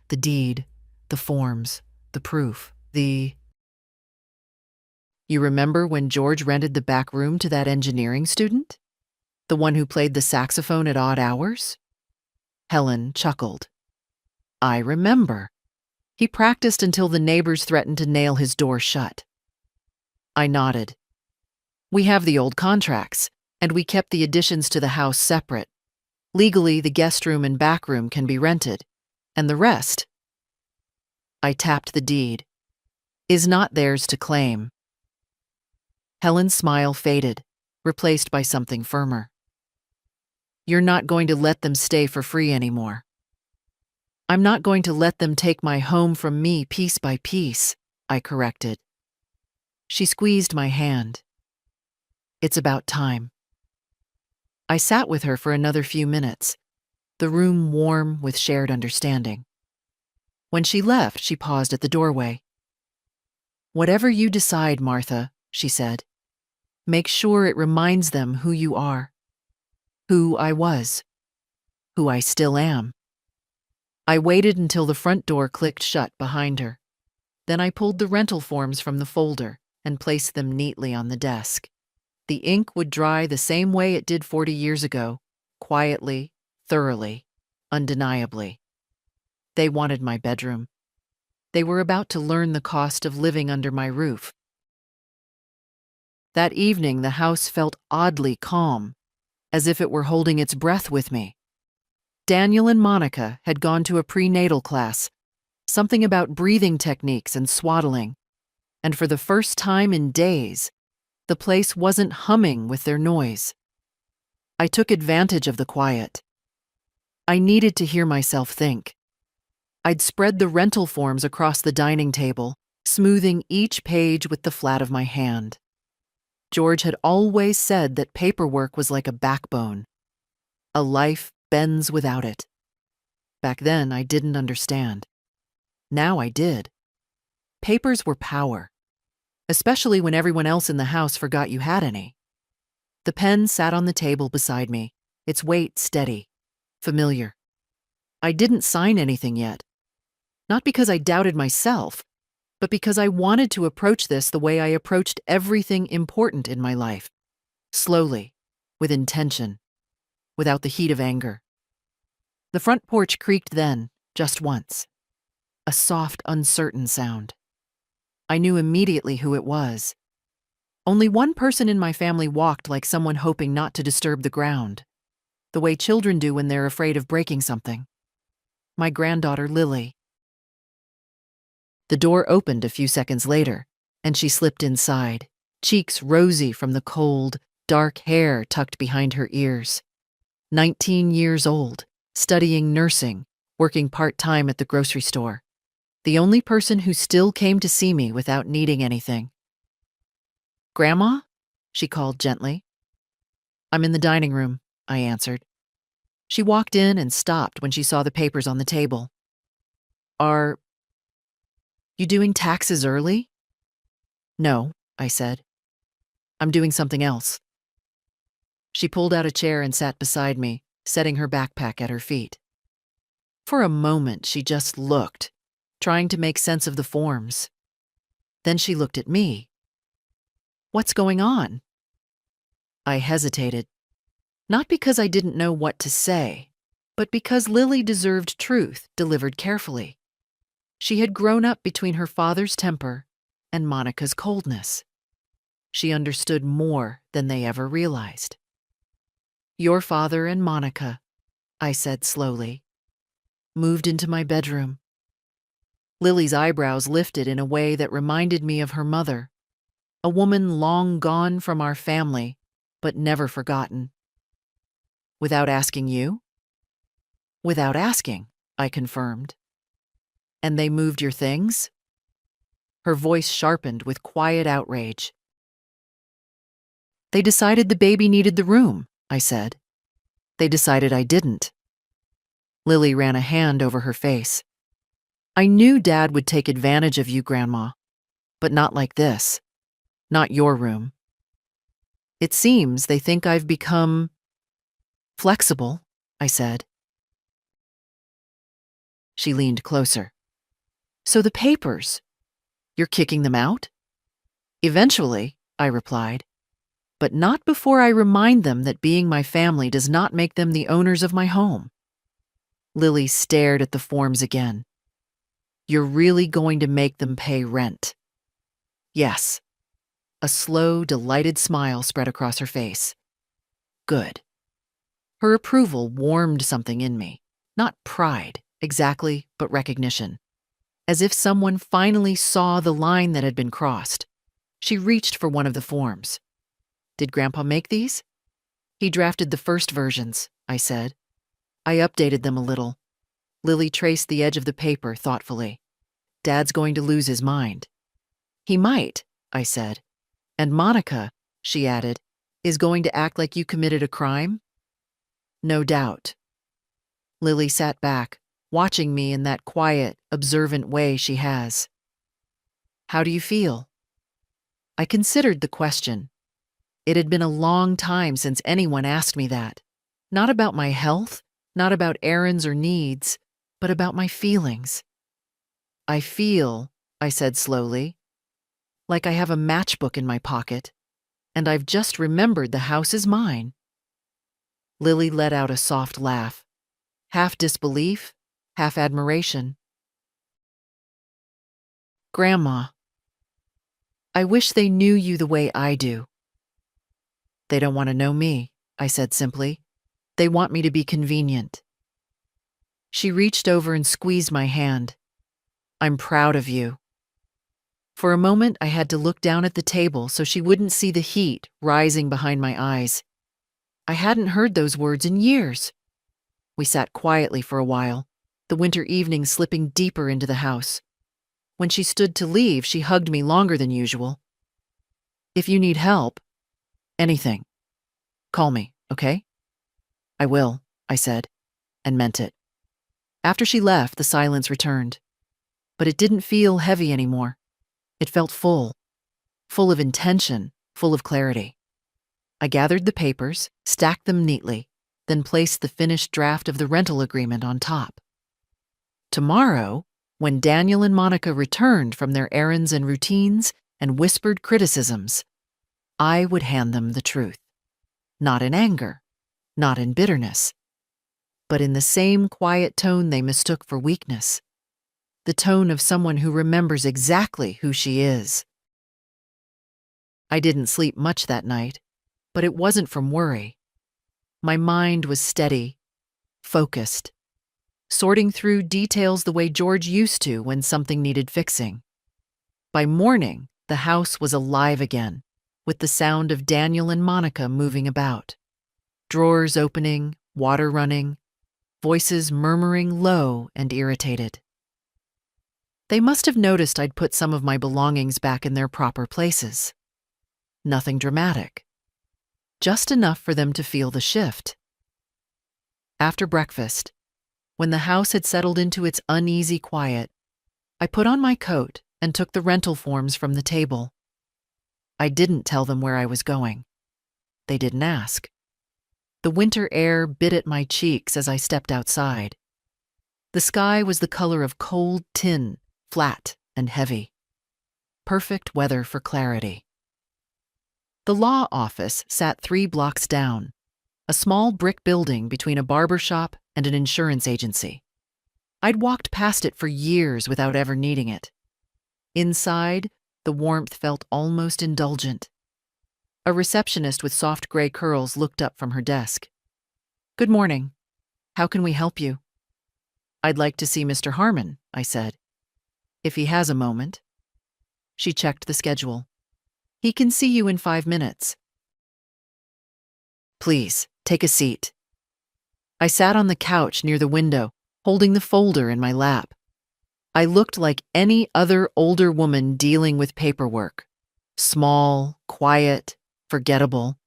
The deed, the forms, the proof, You remember when George rented the back room to that engineering student? The one who played the saxophone at odd hours? Helen chuckled. "I remember. He practiced until the neighbors threatened to nail his door shut." I nodded. "We have the old contracts, and we kept the additions to the house separate. Legally, the guest room and back room can be rented, and the rest," I tapped the deed, "is not theirs to claim." Helen's smile faded, replaced by something firmer. "You're not going to let them stay for free anymore." "I'm not going to let them take my home from me piece by piece," I corrected. She squeezed my hand. "It's about time." I sat with her for another few minutes, the room warm with shared understanding. When she left, she paused at the doorway. "Whatever you decide, Martha," she said, "make sure it reminds them who you are, who I was, who I still am." I waited until the front door clicked shut behind her. Then I pulled the rental forms from the folder and placed them neatly on the desk. The ink would dry the same way it did 40 years ago, quietly, thoroughly, undeniably. They wanted my bedroom. They were about to learn the cost of living under my roof. That evening, the house felt oddly calm, as if it were holding its breath with me. Daniel and Monica had gone to a prenatal class, something about breathing techniques and swaddling, and for the first time in days, the place wasn't humming with their noise. I took advantage of the quiet. I needed to hear myself think. I'd spread the rental forms across the dining table, smoothing each page with the flat of my hand. George had always said that paperwork was like a backbone. A life bends without it. Back then, I didn't understand. Now I did. Papers were power, especially when everyone else in the house forgot you had any. The pen sat on the table beside me, its weight steady, familiar. I didn't sign anything yet. Not because I doubted myself, but because I wanted to approach this the way I approached everything important in my life. Slowly, with intention, without the heat of anger. The front porch creaked then, just once. A soft, uncertain sound. I knew immediately who it was. Only one person in my family walked like someone hoping not to disturb the ground, the way children do when they're afraid of breaking something. My granddaughter, Lily. The door opened a few seconds later, and she slipped inside, cheeks rosy from the cold, dark hair tucked behind her ears. 19 years old, studying nursing, working part-time at the grocery store. The only person who still came to see me without needing anything. "Grandma?" she called gently. "I'm in the dining room," I answered. She walked in and stopped when she saw the papers on the table. "Are you doing taxes early?" "No," I said. "I'm doing something else." She pulled out a chair and sat beside me, setting her backpack at her feet. For a moment, she just looked, trying to make sense of the forms. Then she looked at me. "What's going on?" I hesitated, not because I didn't know what to say, but because Lily deserved truth delivered carefully. She had grown up between her father's temper and Monica's coldness. She understood more than they ever realized. "Your father and Monica," I said slowly, "moved into my bedroom." Lily's eyebrows lifted in a way that reminded me of her mother, a woman long gone from our family, but never forgotten. "Without asking you?" "Without asking," I confirmed. "And they moved your things?" Her voice sharpened with quiet outrage. "They decided the baby needed the room," I said. "They decided I didn't." Lily ran a hand over her face. "I knew Dad would take advantage of you, Grandma, but not like this. Not your room. It seems they think I've become flexible," I said. She leaned closer. "So the papers, you're kicking them out?" "Eventually," I replied, "but not before I remind them that being my family does not make them the owners of my home." Lily stared at the forms again. "You're really going to make them pay rent?" "Yes." A slow, delighted smile spread across her face. "Good." Her approval warmed something in me. Not pride, exactly, but recognition. As if someone finally saw the line that had been crossed. She reached for one of the forms. "Did Grandpa make these?" "He drafted the first versions," I said. "I updated them a little." Lily traced the edge of the paper thoughtfully. "Dad's going to lose his mind." "He might," I said. "And Monica," she added, "is going to act like you committed a crime?" "No doubt." Lily sat back, watching me in that quiet, observant way she has. "How do you feel?" I considered the question. It had been a long time since anyone asked me that. Not about my health, not about errands or needs, but about my feelings. "I feel," I said slowly, "like I have a matchbook in my pocket. and I've just remembered the house is mine." Lily let out a soft laugh, half disbelief, half admiration. "Grandma, I wish they knew you the way I do." "They don't want to know me," I said simply. "They want me to be convenient." She reached over and squeezed my hand. "I'm proud of you." For a moment, I had to look down at the table so she wouldn't see the heat rising behind my eyes. I hadn't heard those words in years. We sat quietly for a while, the winter evening slipping deeper into the house. When she stood to leave, she hugged me longer than usual. "If you need help, anything, call me, okay?" "I will," I said, and meant it. After she left, the silence returned. But it didn't feel heavy anymore. It felt full of intention, full of clarity. I gathered the papers, stacked them neatly, then placed the finished draft of the rental agreement on top. Tomorrow, when Daniel and Monica returned from their errands and routines and whispered criticisms, I would hand them the truth. Not in anger, not in bitterness, but in the same quiet tone they mistook for weakness. The tone of someone who remembers exactly who she is. I didn't sleep much that night, but it wasn't from worry. My mind was steady, focused, sorting through details the way George used to when something needed fixing. By morning, the house was alive again, with the sound of Daniel and Monica moving about. Drawers opening, water running, voices murmuring low and irritated. They must have noticed I'd put some of my belongings back in their proper places. Nothing dramatic. Just enough for them to feel the shift. After breakfast, when the house had settled into its uneasy quiet, I put on my coat and took the rental forms from the table. I didn't tell them where I was going. They didn't ask. The winter air bit at my cheeks as I stepped outside. The sky was the color of cold tin, flat and heavy. Perfect weather for clarity. The law office sat 3 blocks down, a small brick building between a barber shop and an insurance agency. I'd walked past it for years without ever needing it. Inside, the warmth felt almost indulgent. A receptionist with soft gray curls looked up from her desk. "Good morning. How can we help you?" "I'd like to see Mr. Harmon," I said. "If he has a moment." She checked the schedule. "He can see you in 5 minutes." "Please, take a seat." I sat on the couch near the window, holding the folder in my lap. I looked like any other older woman dealing with paperwork. Small, quiet, forgettable.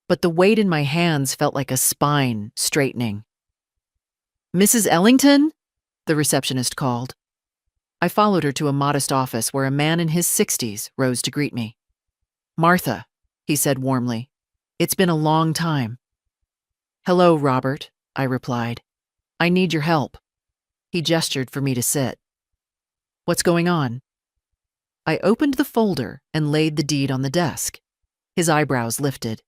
But the weight in my hands felt like a spine straightening. "Mrs. Ellington?" the receptionist called. I followed her to a modest office where a man in his 60s rose to greet me. "Martha," he said warmly. "It's been a long time." "Hello, Robert," I replied. "I need your help." He gestured for me to sit. "What's going on?" I opened the folder and laid the deed on the desk. His eyebrows lifted.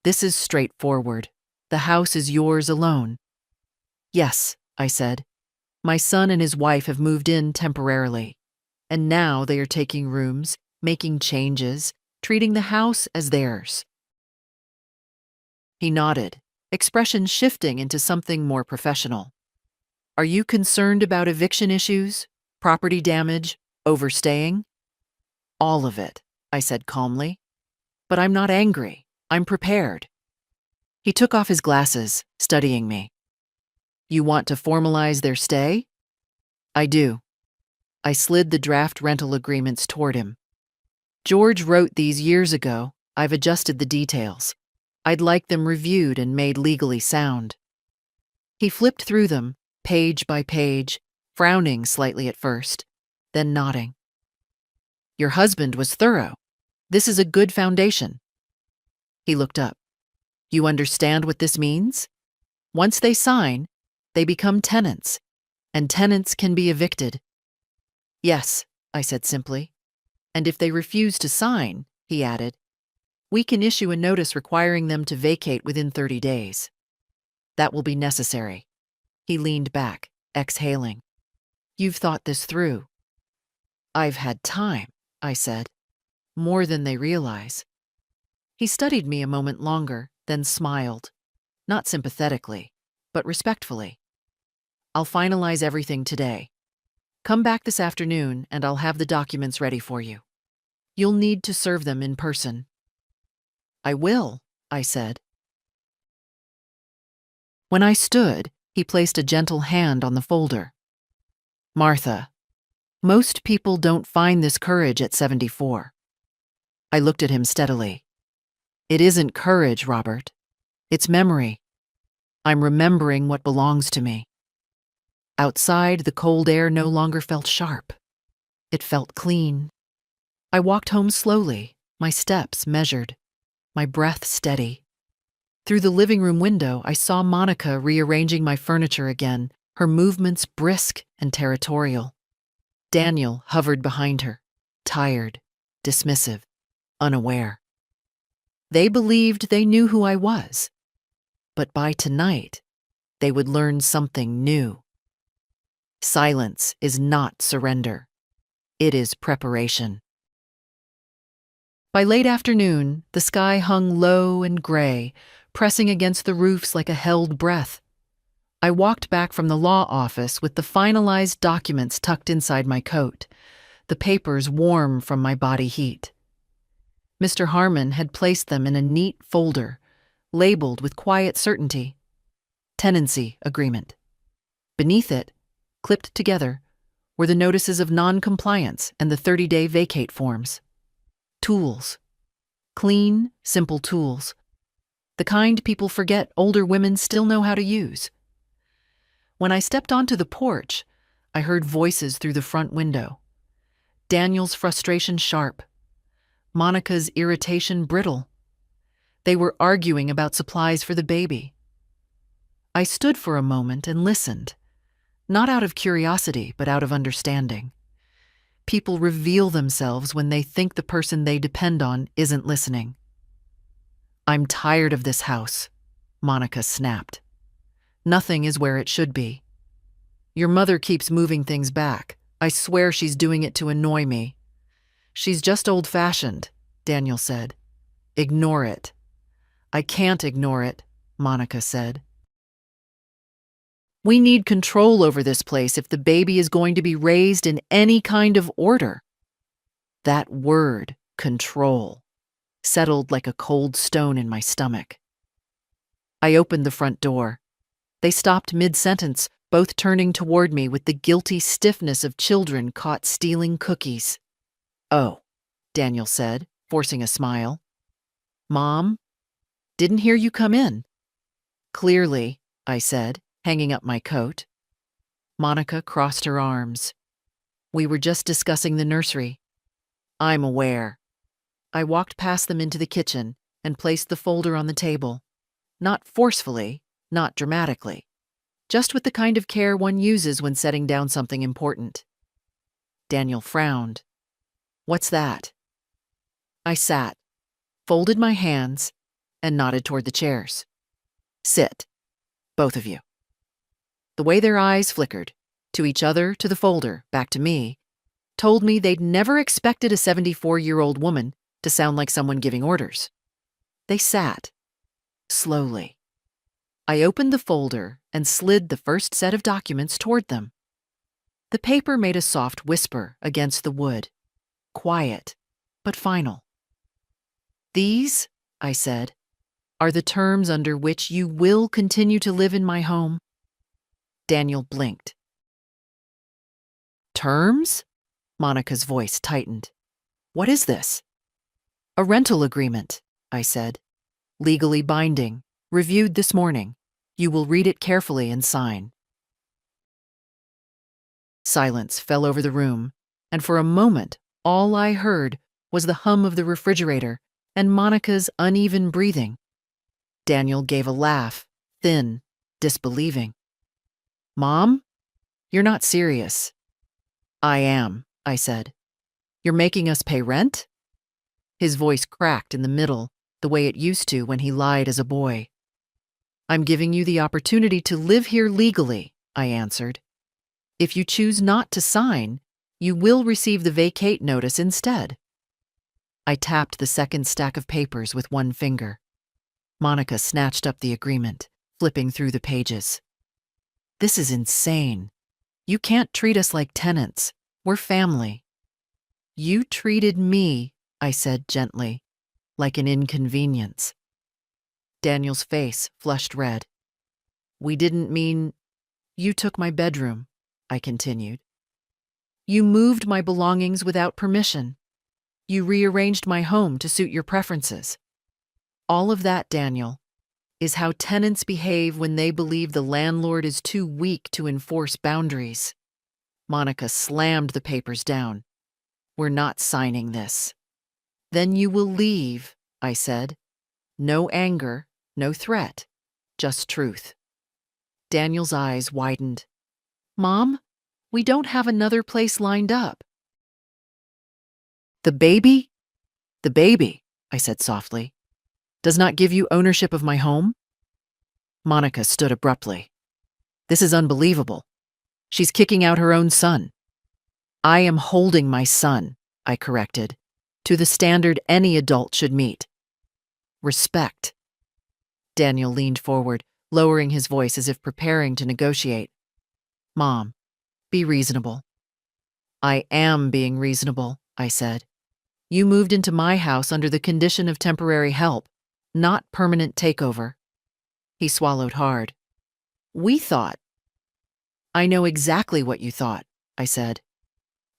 "This is straightforward. The house is yours alone." "Yes," I said. "My son and his wife have moved in temporarily, and now they are taking rooms, making changes, treating the house as theirs." He nodded, expression shifting into something more professional. "Are you concerned about eviction issues, property damage, overstaying?" "All of it," I said calmly. "But I'm not angry. I'm prepared." He took off his glasses, studying me. "You want to formalize their stay?" "I do." I slid the draft rental agreements toward him. "George wrote these years ago. I've adjusted the details. I'd like them reviewed and made legally sound." He flipped through them, page by page, frowning slightly at first, then nodding. "Your husband was thorough. This is a good foundation." He looked up. "You understand what this means? Once they sign, they become tenants, and tenants can be evicted." "Yes," I said simply. "And if they refuse to sign," he added, We can issue a notice requiring them to vacate within 30 days. That will be necessary. He leaned back, exhaling. You've thought this through. I've had time, I said. More than they realize. He studied me a moment longer, then smiled. Not sympathetically, but respectfully. I'll finalize everything today. Come back this afternoon and I'll have the documents ready for you. You'll need to serve them in person. I will, I said. When I stood, he placed a gentle hand on the folder. Martha, most people don't find this courage at 74. I looked at him steadily. It isn't courage, Robert. It's memory. I'm remembering what belongs to me. Outside, the cold air no longer felt sharp. It felt clean. I walked home slowly, my steps measured, my breath steady. Through the living room window, I saw Monica rearranging my furniture again, her movements brisk and territorial. Daniel hovered behind her, tired, dismissive, unaware. They believed they knew who I was. But by tonight, they would learn something new. Silence is not surrender. It is preparation. By late afternoon, the sky hung low and gray, pressing against the roofs like a held breath. I walked back from the law office with the finalized documents tucked inside my coat, the papers warm from my body heat. Mr. Harmon had placed them in a neat folder, labeled with quiet certainty. Tenancy agreement. Beneath it, clipped together, were the notices of non-compliance and the 30-day vacate forms. Tools. Clean, simple tools. The kind people forget older women still know how to use. When I stepped onto the porch, I heard voices through the front window. Daniel's frustration sharp. Monica's irritation brittle. They were arguing about supplies for the baby. I stood for a moment and listened, not out of curiosity, but out of understanding. People reveal themselves when they think the person they depend on isn't listening. I'm tired of this house, Monica snapped. Nothing is where it should be. Your mother keeps moving things back. I swear she's doing it to annoy me. She's just old-fashioned, Daniel said. Ignore it. I can't ignore it, Monica said. We need control over this place if the baby is going to be raised in any kind of order. That word, control, settled like a cold stone in my stomach. I opened the front door. They stopped mid-sentence, both turning toward me with the guilty stiffness of children caught stealing cookies. Oh, Daniel said, forcing a smile. Mom? Didn't hear you come in. Clearly, I said, hanging up my coat. Monica crossed her arms. We were just discussing the nursery. I'm aware. I walked past them into the kitchen and placed the folder on the table. Not forcefully, not dramatically. Just with the kind of care one uses when setting down something important. Daniel frowned. What's that? I sat, folded my hands, and nodded toward the chairs. Sit, both of you. The way their eyes flickered, to each other, to the folder, back to me, told me they'd never expected a 74-year-old woman to sound like someone giving orders. They sat, slowly. I opened the folder and slid the first set of documents toward them. The paper made a soft whisper against the wood, quiet, but final. These, I said, are the terms under which you will continue to live in my home. Daniel blinked. Terms? Monica's voice tightened. What is this? A rental agreement, I said. Legally binding, reviewed this morning. You will read it carefully and sign. Silence fell over the room, and for a moment, all I heard was the hum of the refrigerator and Monica's uneven breathing. Daniel gave a laugh, thin, disbelieving. Mom? You're not serious. I am, I said. You're making us pay rent? His voice cracked in the middle, the way it used to when he lied as a boy. I'm giving you the opportunity to live here legally, I answered. If you choose not to sign, you will receive the vacate notice instead. I tapped the second stack of papers with one finger. Monica snatched up the agreement, flipping through the pages. This is insane. You can't treat us like tenants. We're family. You treated me, I said gently, like an inconvenience. Daniel's face flushed red. We didn't mean... You took my bedroom, I continued. You moved my belongings without permission. You rearranged my home to suit your preferences. All of that, Daniel, is how tenants behave when they believe the landlord is too weak to enforce boundaries. Monica slammed the papers down. We're not signing this. Then you will leave, I said. No anger, no threat, just truth. Daniel's eyes widened. Mom, we don't have another place lined up. The baby? The baby, I said softly, does not give you ownership of my home? Monica stood abruptly. This is unbelievable. She's kicking out her own son. I am holding my son, I corrected, to the standard any adult should meet. Respect. Daniel leaned forward, lowering his voice as if preparing to negotiate. Mom, be reasonable. I am being reasonable, I said. You moved into my house under the condition of temporary help, not permanent takeover. He swallowed hard. We thought. I know exactly what you thought, I said.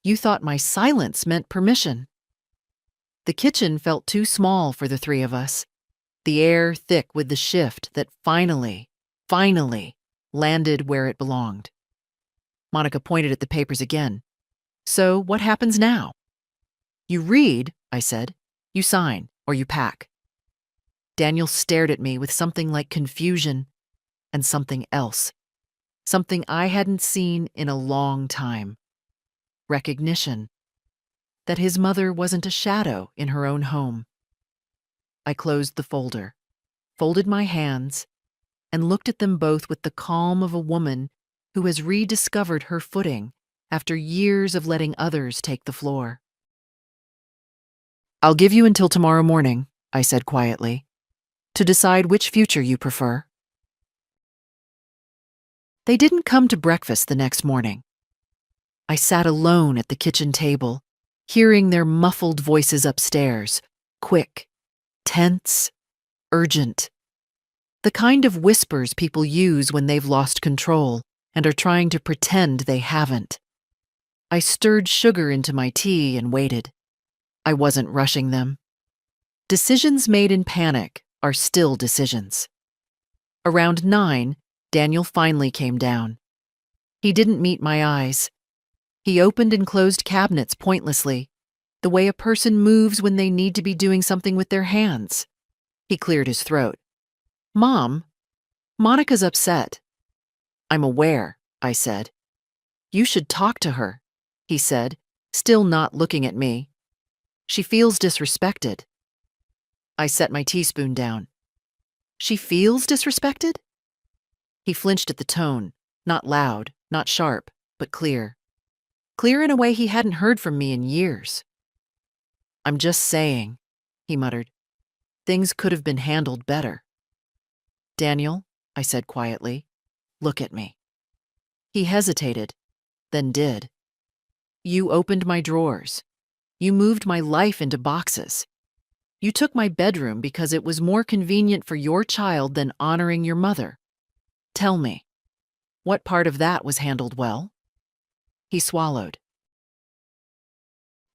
You thought my silence meant permission. The kitchen felt too small for the three of us, the air thick with the shift that finally landed where it belonged. Monica pointed at the papers again. So what happens now? You read, I said. You sign, or you pack. Daniel stared at me with something like confusion and something else. Something I hadn't seen in a long time. Recognition. That his mother wasn't a shadow in her own home. I closed the folder, folded my hands, and looked at them both with the calm of a woman who has rediscovered her footing after years of letting others take the floor. I'll give you until tomorrow morning, I said quietly, to decide which future you prefer. They didn't come to breakfast the next morning. I sat alone at the kitchen table, hearing their muffled voices upstairs, quick, tense, urgent. The kind of whispers people use when they've lost control and are trying to pretend they haven't. I stirred sugar into my tea and waited. I wasn't rushing them. Decisions made in panic are still decisions. Around 9, Daniel finally came down. He didn't meet my eyes. He opened and closed cabinets pointlessly, the way a person moves when they need to be doing something with their hands. He cleared his throat. Mom, Monica's upset. I'm aware, I said. You should talk to her, he said, still not looking at me. She feels disrespected. I set my teaspoon down. She feels disrespected? He flinched at the tone, not loud, not sharp, but clear. Clear in a way he hadn't heard from me in years. I'm just saying, he muttered. Things could have been handled better. Daniel, I said quietly, look at me. He hesitated, then did. You opened my drawers. You moved my life into boxes. You took my bedroom because it was more convenient for your child than honoring your mother. Tell me, what part of that was handled well? He swallowed.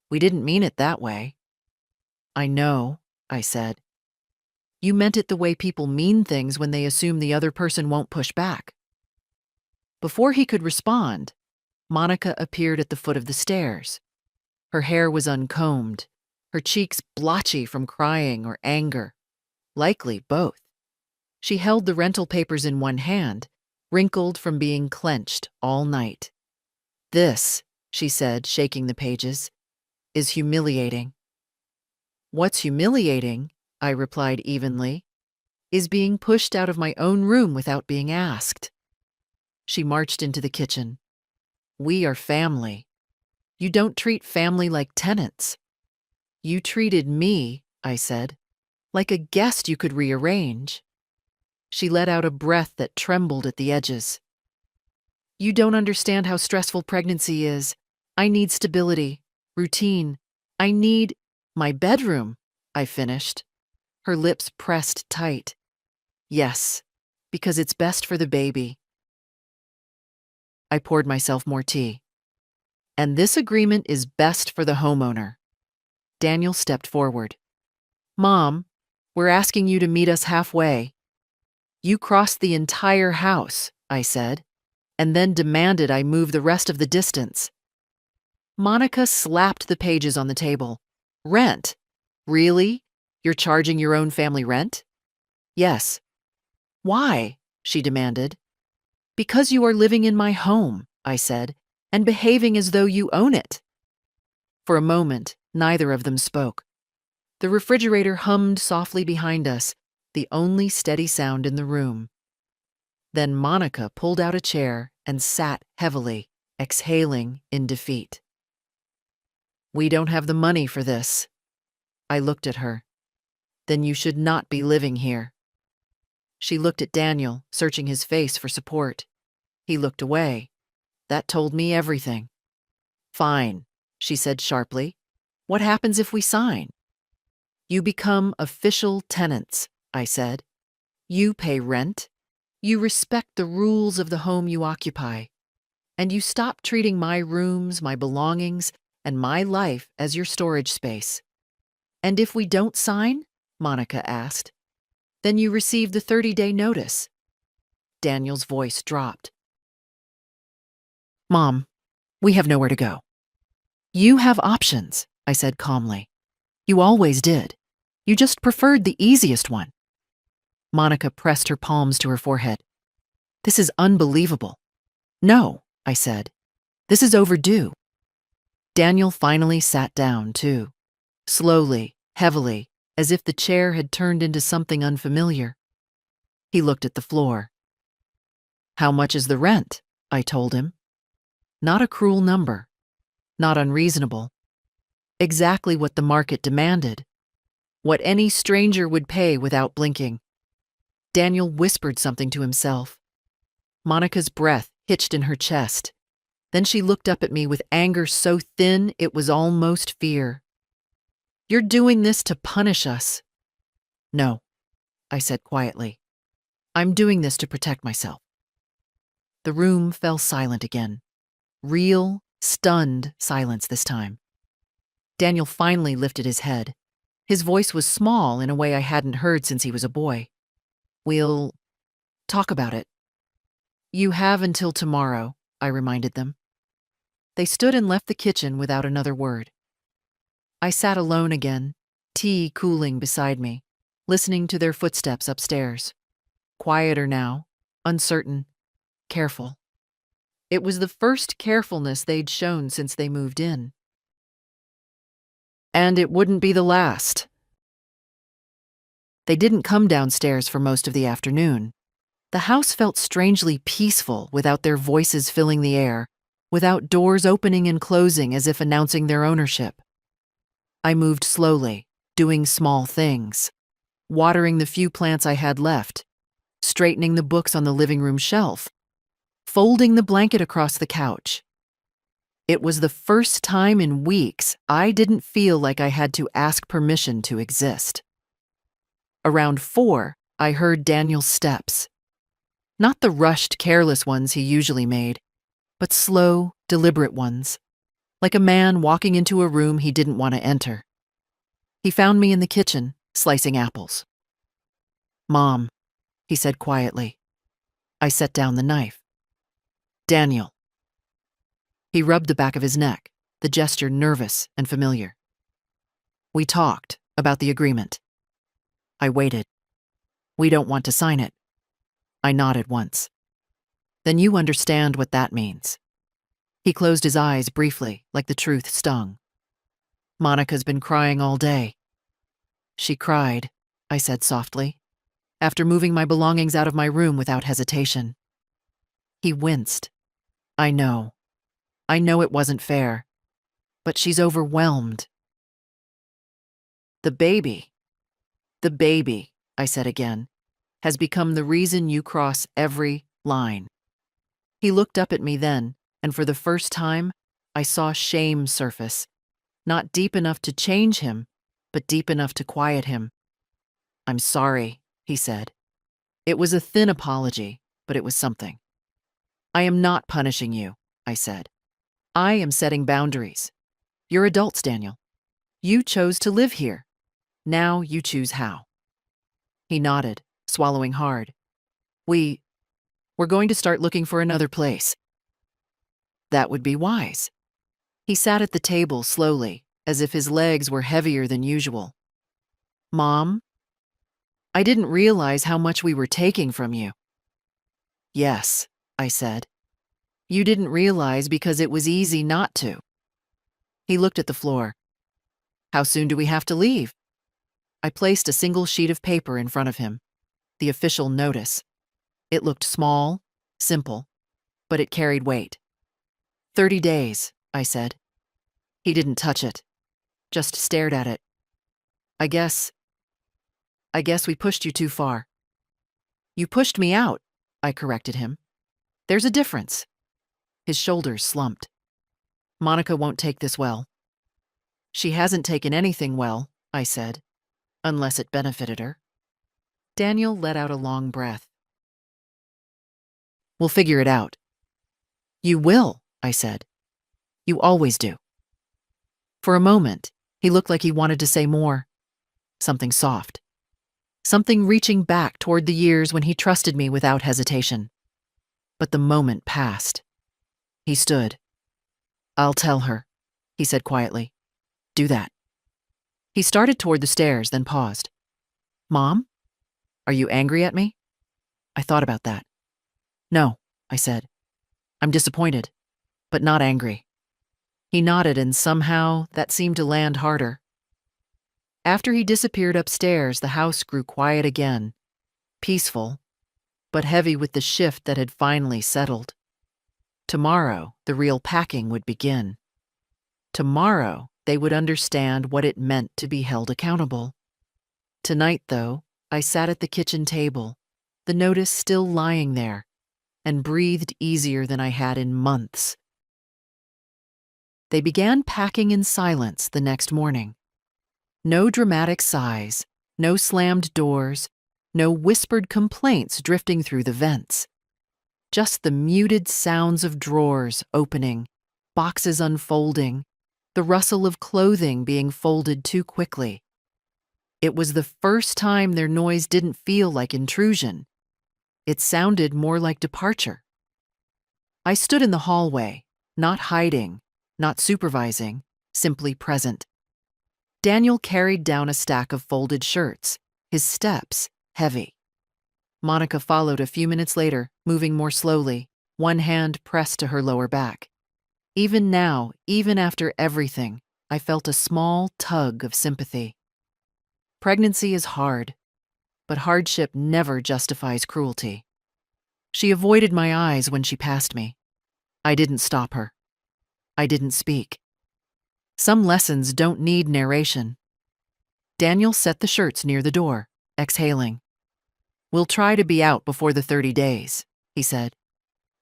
We didn't mean it that way. I know, I said. You meant it the way people mean things when they assume the other person won't push back. Before he could respond, Monica appeared at the foot of the stairs. Her hair was uncombed, her cheeks blotchy from crying or anger, likely both. She held the rental papers in one hand, wrinkled from being clenched all night. This, she said, shaking the pages, is humiliating. What's humiliating I replied evenly, is being pushed out of my own room without being asked. She marched into the kitchen. We are family. You don't treat family like tenants. You treated me, I said, like a guest you could rearrange. She let out a breath that trembled at the edges. You don't understand how stressful pregnancy is. I need stability, routine. I need my bedroom, I finished. Her lips pressed tight. Yes, because it's best for the baby. I poured myself more tea. And this agreement is best for the homeowner. Daniel stepped forward. Mom, we're asking you to meet us halfway. You crossed the entire house, I said, and then demanded I move the rest of the distance. Monica slapped the pages on the table. Rent? Really? You're charging your own family rent? Yes. Why? She demanded. Because you are living in my home, I said, and behaving as though you own it. For a moment, neither of them spoke. The refrigerator hummed softly behind us, the only steady sound in the room. Then Monica pulled out a chair and sat heavily, exhaling in defeat. We don't have the money for this. I looked at her. Then you should not be living here. She looked at Daniel, searching his face for support. He looked away. That told me everything. Fine, she said sharply. What happens if we sign? You become official tenants, I said. You pay rent. You respect the rules of the home you occupy. And you stop treating my rooms, my belongings, and my life as your storage space. And if we don't sign, Monica asked, then you receive the 30-day notice. Daniel's voice dropped. Mom, we have nowhere to go. You have options, I said calmly. You always did. You just preferred the easiest one. Monica pressed her palms to her forehead. This is unbelievable. No, I said. This is overdue. Daniel finally sat down, too. Slowly, heavily, as if the chair had turned into something unfamiliar. He looked at the floor. How much is the rent? I told him. Not a cruel number. Not unreasonable. Exactly what the market demanded. What any stranger would pay without blinking. Daniel whispered something to himself. Monica's breath hitched in her chest. Then she looked up at me with anger so thin it was almost fear. You're doing this to punish us. No, I said quietly. I'm doing this to protect myself. The room fell silent again. Real, stunned silence this time. Daniel finally lifted his head. His voice was small in a way I hadn't heard since he was a boy. We'll talk about it. You have until tomorrow, I reminded them. They stood and left the kitchen without another word. I sat alone again, tea cooling beside me, listening to their footsteps upstairs. Quieter now, uncertain, careful. It was the first carefulness they'd shown since they moved in. And it wouldn't be the last. They didn't come downstairs for most of the afternoon. The house felt strangely peaceful without their voices filling the air, without doors opening and closing as if announcing their ownership. I moved slowly, doing small things, watering the few plants I had left, straightening the books on the living room shelf, folding the blanket across the couch. It was the first time in weeks I didn't feel like I had to ask permission to exist. Around 4, I heard Daniel's steps. Not the rushed, careless ones he usually made, but slow, deliberate ones, like a man walking into a room he didn't want to enter. He found me in the kitchen, slicing apples. Mom, he said quietly. I set down the knife. Daniel. He rubbed the back of his neck, the gesture nervous and familiar. We talked about the agreement. I waited. We don't want to sign it. I nodded once. Then you understand what that means. He closed his eyes briefly, like the truth stung. Monica's been crying all day. She cried, I said softly, after moving my belongings out of my room without hesitation. He winced. I know it wasn't fair, but she's overwhelmed. The baby, I said again, has become the reason you cross every line. He looked up at me then, and for the first time, I saw shame surface, not deep enough to change him, but deep enough to quiet him. I'm sorry, he said. It was a thin apology, but it was something. I am not punishing you, I said. I am setting boundaries. You're adults, Daniel. You chose to live here. Now you choose how. He nodded, swallowing hard. We're going to start looking for another place. That would be wise. He sat at the table slowly, as if his legs were heavier than usual. Mom, I didn't realize how much we were taking from you. Yes, I said. You didn't realize because it was easy not to. He looked at the floor. How soon do we have to leave? I placed a single sheet of paper in front of him, the official notice. It looked small, simple, but it carried weight. 30 days, I said. He didn't touch it, just stared at it. I guess we pushed you too far. You pushed me out, I corrected him. There's a difference. His shoulders slumped. Monica won't take this well. She hasn't taken anything well, I said, unless it benefited her. Daniel let out a long breath. We'll figure it out. You will, I said. You always do. For a moment, he looked like he wanted to say more. Something soft. Something reaching back toward the years when he trusted me without hesitation. But the moment passed. He stood. I'll tell her, he said quietly. Do that. He started toward the stairs, then paused. Mom? Are you angry at me? I thought about that. No, I said. I'm disappointed, but not angry. He nodded, and somehow that seemed to land harder. After he disappeared upstairs, the house grew quiet again, peaceful, but heavy with the shift that had finally settled. Tomorrow, the real packing would begin. Tomorrow, they would understand what it meant to be held accountable. Tonight, though, I sat at the kitchen table, the notice still lying there, and breathed easier than I had in months. They began packing in silence the next morning. No dramatic sighs, no slammed doors, no whispered complaints drifting through the vents. Just the muted sounds of drawers opening, boxes unfolding, the rustle of clothing being folded too quickly. It was the first time their noise didn't feel like intrusion. It sounded more like departure. I stood in the hallway, not hiding, not supervising, simply present. Daniel carried down a stack of folded shirts, his steps heavy. Monica followed a few minutes later, moving more slowly, one hand pressed to her lower back. Even now, even after everything, I felt a small tug of sympathy. Pregnancy is hard, but hardship never justifies cruelty. She avoided my eyes when she passed me. I didn't stop her. I didn't speak. Some lessons don't need narration. Daniel set the shirts near the door, exhaling. We'll try to be out before the 30 days, he said.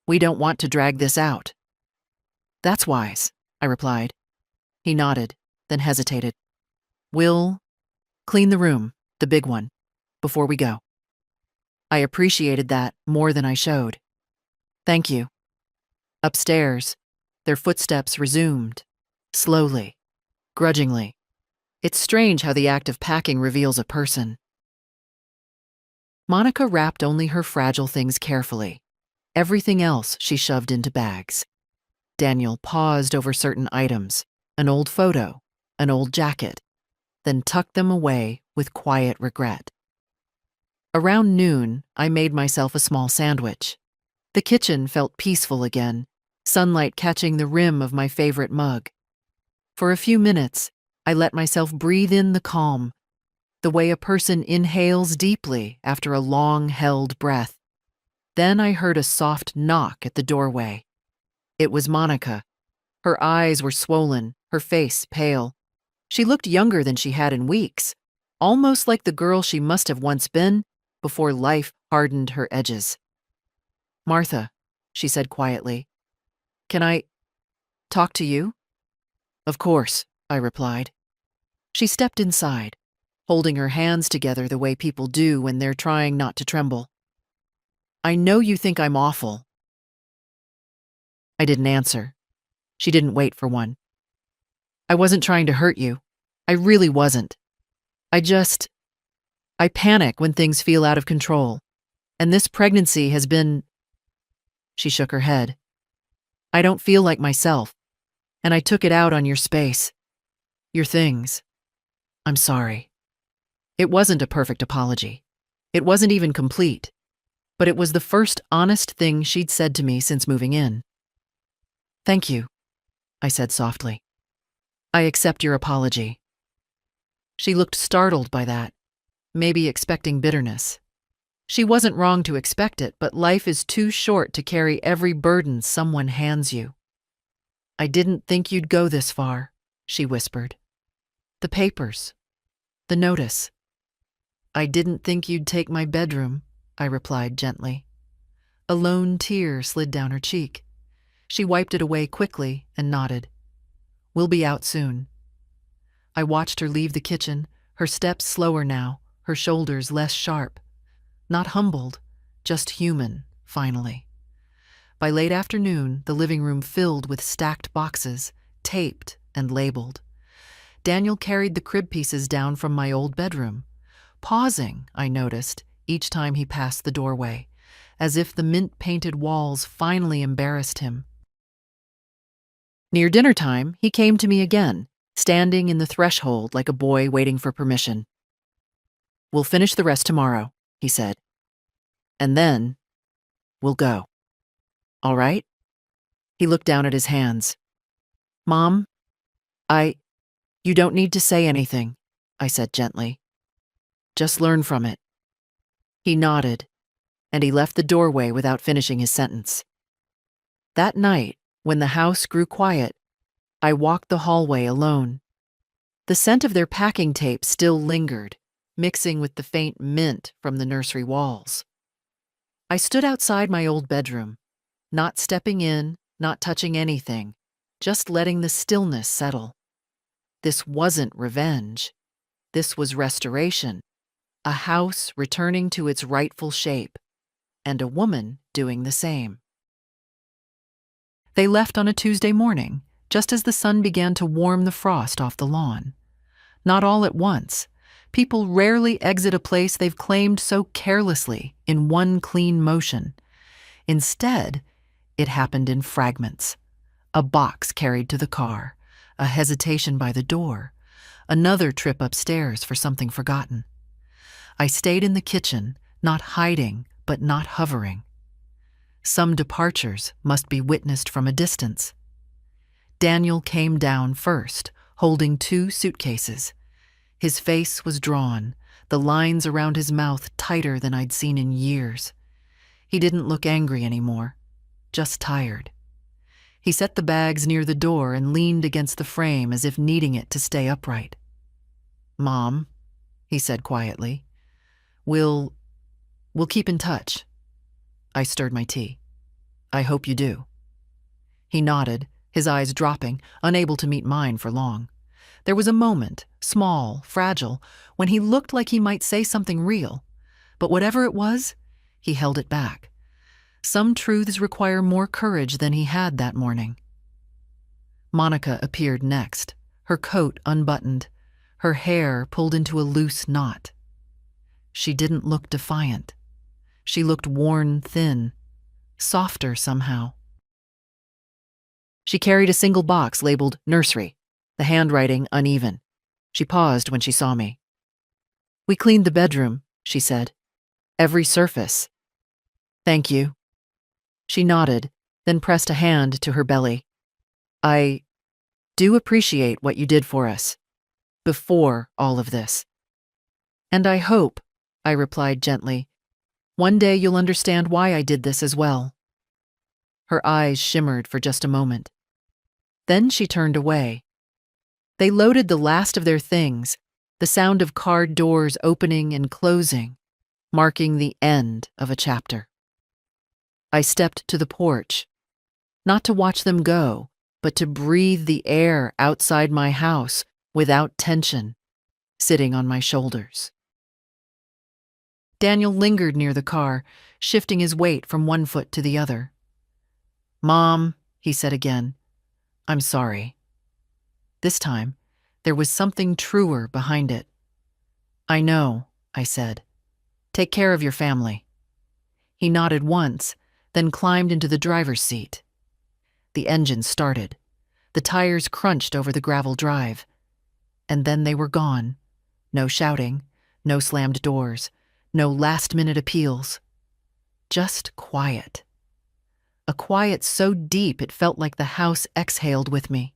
We don't want to drag this out. That's wise, I replied. He nodded, then hesitated. We'll clean the room, the big one, before we go. I appreciated that more than I showed. Thank you. Upstairs, their footsteps resumed, slowly, grudgingly. It's strange how the act of packing reveals a person. Monica wrapped only her fragile things carefully. Everything else she shoved into bags. Daniel paused over certain items, an old photo, an old jacket, then tucked them away with quiet regret. Around noon, I made myself a small sandwich. The kitchen felt peaceful again, sunlight catching the rim of my favorite mug. For a few minutes, I let myself breathe in the calm, the way a person inhales deeply after a long-held breath. Then I heard a soft knock at the doorway. It was Monica. Her eyes were swollen, her face pale. She looked younger than she had in weeks, almost like the girl she must have once been before life hardened her edges. "Martha," she said quietly, "can I talk to you?" "Of course," I replied. She stepped inside, holding her hands together the way people do when they're trying not to tremble. "I know you think I'm awful." I didn't answer. She didn't wait for one. "I wasn't trying to hurt you. I really wasn't. I panic when things feel out of control. And this pregnancy has been—" She shook her head. "I don't feel like myself. And I took it out on your space. Your things. I'm sorry." It wasn't a perfect apology. It wasn't even complete. But it was the first honest thing she'd said to me since moving in. "Thank you," I said softly. "I accept your apology." She looked startled by that, maybe expecting bitterness. She wasn't wrong to expect it, but life is too short to carry every burden someone hands you. "I didn't think you'd go this far," she whispered. "The papers. The notice." "I didn't think you'd take my bedroom," I replied gently. A lone tear slid down her cheek. She wiped it away quickly and nodded. "We'll be out soon." I watched her leave the kitchen, her steps slower now, her shoulders less sharp. Not humbled, just human, finally. By late afternoon, the living room filled with stacked boxes, taped and labeled. Daniel carried the crib pieces down from my old bedroom, pausing, I noticed, each time he passed the doorway, as if the mint-painted walls finally embarrassed him. Near dinner time, he came to me again, standing in the threshold like a boy waiting for permission. "We'll finish the rest tomorrow," he said. "And then we'll go. All right?" He looked down at his hands. "Mom, you don't need to say anything," I said gently. "Just learn from it." He nodded, and he left the doorway without finishing his sentence. That night, when the house grew quiet, I walked the hallway alone. The scent of their packing tape still lingered, mixing with the faint mint from the nursery walls. I stood outside my old bedroom, not stepping in, not touching anything, just letting the stillness settle. This wasn't revenge. This was restoration, a house returning to its rightful shape, and a woman doing the same. They left on a Tuesday morning, just as the sun began to warm the frost off the lawn. Not all at once. People rarely exit a place they've claimed so carelessly in one clean motion. Instead, it happened in fragments. A box carried to the car, a hesitation by the door, another trip upstairs for something forgotten. I stayed in the kitchen, not hiding, but not hovering. Some departures must be witnessed from a distance. Daniel came down first, holding 2 suitcases. His face was drawn, the lines around his mouth tighter than I'd seen in years. He didn't look angry anymore, just tired. He set the bags near the door and leaned against the frame as if needing it to stay upright. "Mom," he said quietly, We'll keep in touch." I stirred my tea. "I hope you do." He nodded, his eyes dropping, unable to meet mine for long. There was a moment, small, fragile, when he looked like he might say something real. But whatever it was, he held it back. Some truths require more courage than he had that morning. Monica appeared next, her coat unbuttoned, her hair pulled into a loose knot. She didn't look defiant. She looked worn thin, softer somehow. She carried a single box labeled nursery, the handwriting uneven. She paused when she saw me. "We cleaned the bedroom," she said. "Every surface." "Thank you." She nodded, then pressed a hand to her belly. "I do appreciate what you did for us, before all of this." "And I hope," I replied gently, "one day you'll understand why I did this as well." Her eyes shimmered for just a moment. Then she turned away. They loaded the last of their things, the sound of car doors opening and closing, marking the end of a chapter. I stepped to the porch, not to watch them go, but to breathe the air outside my house without tension sitting on my shoulders. Daniel lingered near the car, shifting his weight from one foot to the other. "Mom," he said again, "I'm sorry." This time, there was something truer behind it. "I know," I said. "Take care of your family." He nodded once, then climbed into the driver's seat. The engine started. The tires crunched over the gravel drive. And then they were gone. No shouting, no slammed doors, no last-minute appeals. Just quiet. A quiet so deep it felt like the house exhaled with me.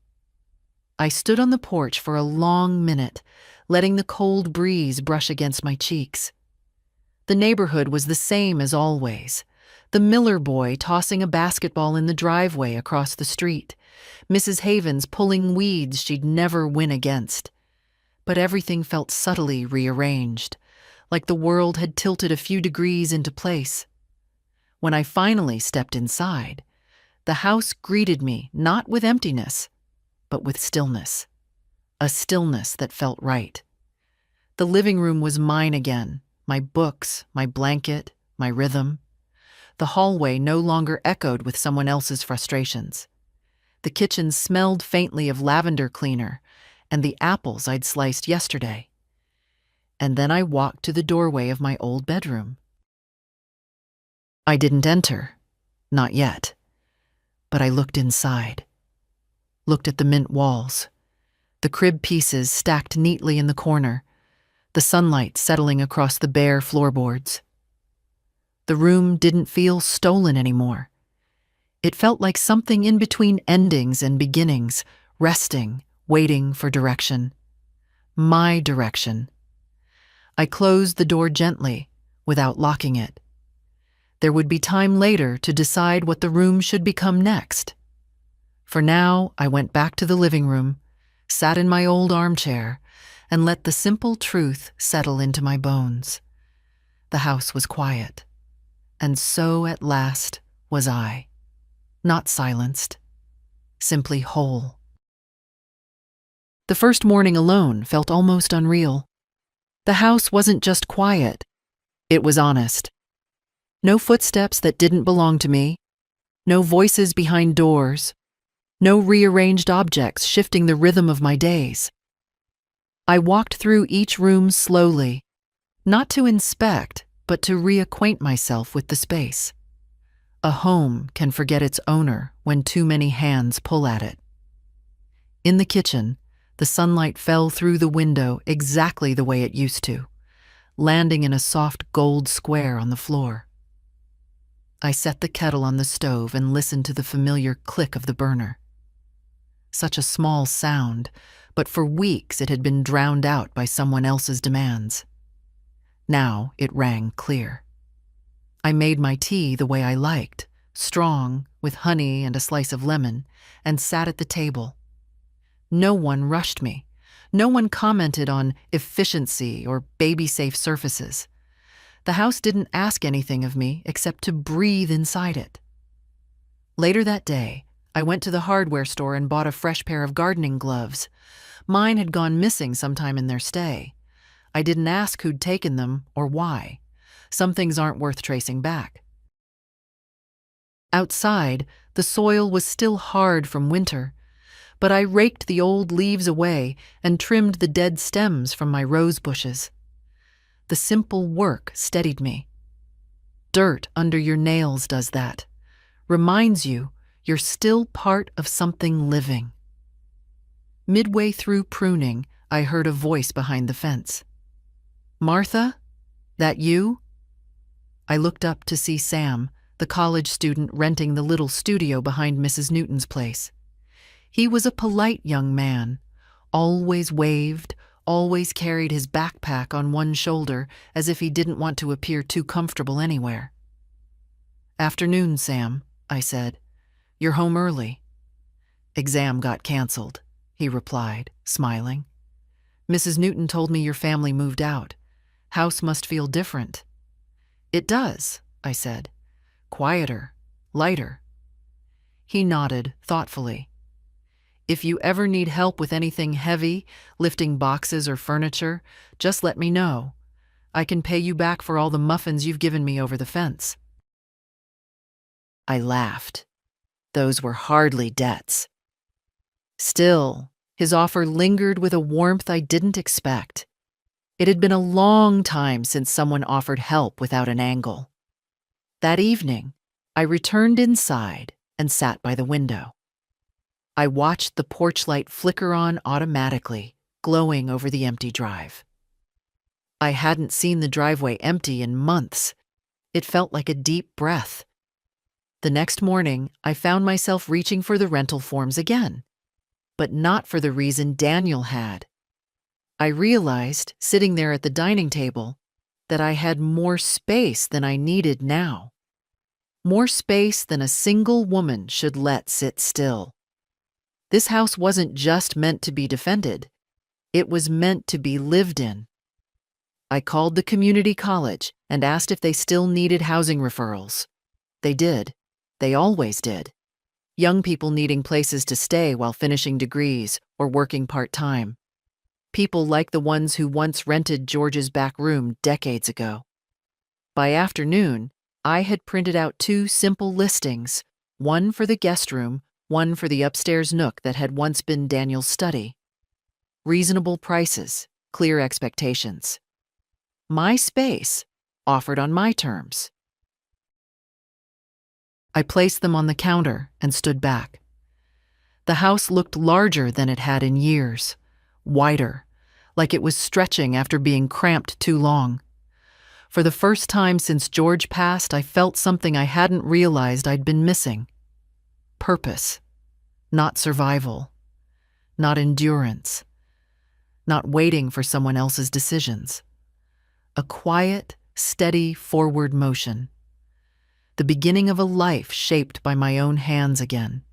I stood on the porch for a long minute, letting the cold breeze brush against my cheeks. The neighborhood was the same as always. The Miller boy tossing a basketball in the driveway across the street. Mrs. Havens pulling weeds she'd never win against. But everything felt subtly rearranged, like the world had tilted a few degrees into place. When I finally stepped inside, the house greeted me not with emptiness, but with stillness. A stillness that felt right. The living room was mine again, my books, my blanket, my rhythm. The hallway no longer echoed with someone else's frustrations. The kitchen smelled faintly of lavender cleaner and the apples I'd sliced yesterday. And then I walked to the doorway of my old bedroom. I didn't enter, not yet, but I looked inside. Looked at the mint walls, the crib pieces stacked neatly in the corner, the sunlight settling across the bare floorboards. The room didn't feel stolen anymore. It felt like something in between endings and beginnings, resting, waiting for direction. My direction. I closed the door gently, without locking it. There would be time later to decide what the room should become next. For now, I went back to the living room, sat in my old armchair, and let the simple truth settle into my bones. The house was quiet, and so at last was I. Not silenced, simply whole. The first morning alone felt almost unreal. The house wasn't just quiet, it was honest. No footsteps that didn't belong to me, no voices behind doors, no rearranged objects shifting the rhythm of my days. I walked through each room slowly, not to inspect, but to reacquaint myself with the space. A home can forget its owner when too many hands pull at it. In the kitchen, the sunlight fell through the window exactly the way it used to, landing in a soft gold square on the floor. I set the kettle on the stove and listened to the familiar click of the burner. Such a small sound, but for weeks it had been drowned out by someone else's demands. Now it rang clear. I made my tea the way I liked, strong, with honey and a slice of lemon, and sat at the table. No one rushed me. No one commented on efficiency or baby-safe surfaces. The house didn't ask anything of me except to breathe inside it. Later that day, I went to the hardware store and bought a fresh pair of gardening gloves. Mine had gone missing sometime in their stay. I didn't ask who'd taken them or why. Some things aren't worth tracing back. Outside, the soil was still hard from winter, but I raked the old leaves away and trimmed the dead stems from my rose bushes. The simple work steadied me. Dirt under your nails does that. Reminds you you're still part of something living. Midway through pruning, I heard a voice behind the fence. "Martha? That you?" I looked up to see Sam, the college student renting the little studio behind Mrs. Newton's place. He was a polite young man, always waved, always carried his backpack on one shoulder as if he didn't want to appear too comfortable anywhere. "Afternoon, Sam," I said. "You're home early." "Exam got canceled," he replied, smiling. "Mrs. Newton told me your family moved out. House must feel different." "It does," I said. "Quieter, lighter." He nodded thoughtfully. "If you ever need help with anything heavy, lifting boxes or furniture, just let me know. I can pay you back for all the muffins you've given me over the fence." I laughed. Those were hardly debts. Still, his offer lingered with a warmth I didn't expect. It had been a long time since someone offered help without an angle. That evening, I returned inside and sat by the window. I watched the porch light flicker on automatically, glowing over the empty drive. I hadn't seen the driveway empty in months. It felt like a deep breath. The next morning, I found myself reaching for the rental forms again, but not for the reason Daniel had. I realized, sitting there at the dining table, that I had more space than I needed now. More space than a single woman should let sit still. This house wasn't just meant to be defended. It was meant to be lived in. I called the community college and asked if they still needed housing referrals. They did. They always did. Young people needing places to stay while finishing degrees or working part-time. People like the ones who once rented George's back room decades ago. By afternoon, I had printed out 2 simple listings, one for the guest room, one for the upstairs nook that had once been Daniel's study. Reasonable prices, clear expectations. My space, offered on my terms. I placed them on the counter and stood back. The house looked larger than it had in years, wider, like it was stretching after being cramped too long. For the first time since George passed, I felt something I hadn't realized I'd been missing. Purpose, not survival, not endurance, not waiting for someone else's decisions. A quiet, steady forward motion. The beginning of a life shaped by my own hands again.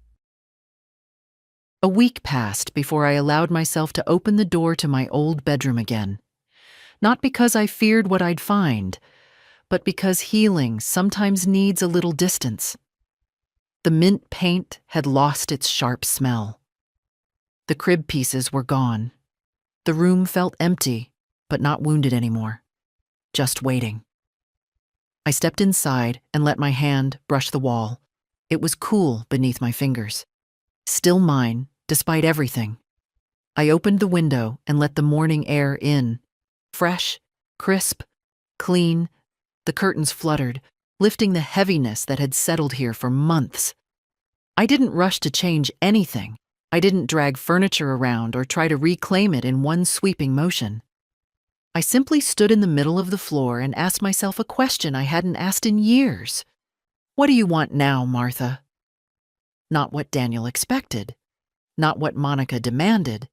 A week passed before I allowed myself to open the door to my old bedroom again. Not because I feared what I'd find, but because healing sometimes needs a little distance. The mint paint had lost its sharp smell. The crib pieces were gone. The room felt empty, but not wounded anymore. Just waiting. I stepped inside and let my hand brush the wall. It was cool beneath my fingers. Still mine, despite everything. I opened the window and let the morning air in. Fresh, crisp, clean. The curtains fluttered, lifting the heaviness that had settled here for months. I didn't rush to change anything. I didn't drag furniture around or try to reclaim it in one sweeping motion. I simply stood in the middle of the floor and asked myself a question I hadn't asked in years. What do you want now, Martha? Not what Daniel expected. Not what Monica demanded.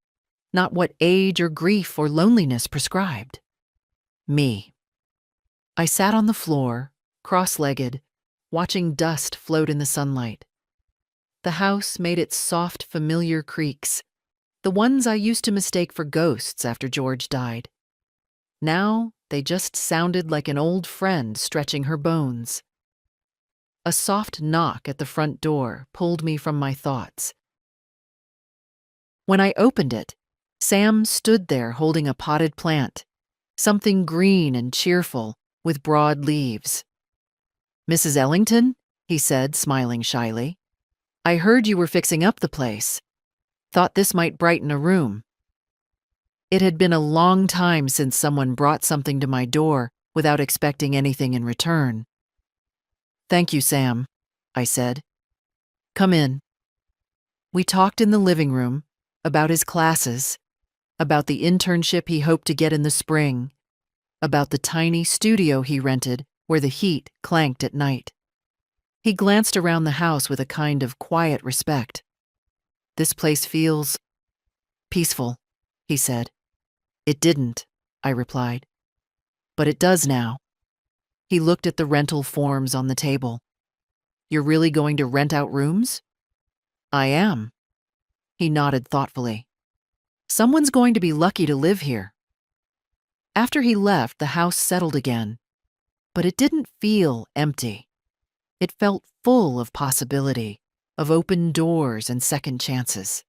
Not what age or grief or loneliness prescribed. Me. I sat on the floor, cross-legged, watching dust float in the sunlight. The house made its soft, familiar creaks, the ones I used to mistake for ghosts after George died. Now, they just sounded like an old friend stretching her bones. A soft knock at the front door pulled me from my thoughts. When I opened it, Sam stood there holding a potted plant, something green and cheerful with broad leaves. "Mrs. Ellington?" he said, smiling shyly. "I heard you were fixing up the place. Thought this might brighten a room." It had been a long time since someone brought something to my door without expecting anything in return. "Thank you, Sam," I said. "Come in." We talked in the living room, about his classes, about the internship he hoped to get in the spring, about the tiny studio he rented where the heat clanked at night. He glanced around the house with a kind of quiet respect. "This place feels peaceful," he said. It didn't, I replied. But it does now. He looked at the rental forms on the table. You're really going to rent out rooms? I am. He nodded thoughtfully. Someone's going to be lucky to live here. After he left, the house settled again, but it didn't feel empty. It felt full of possibility, of open doors and second chances.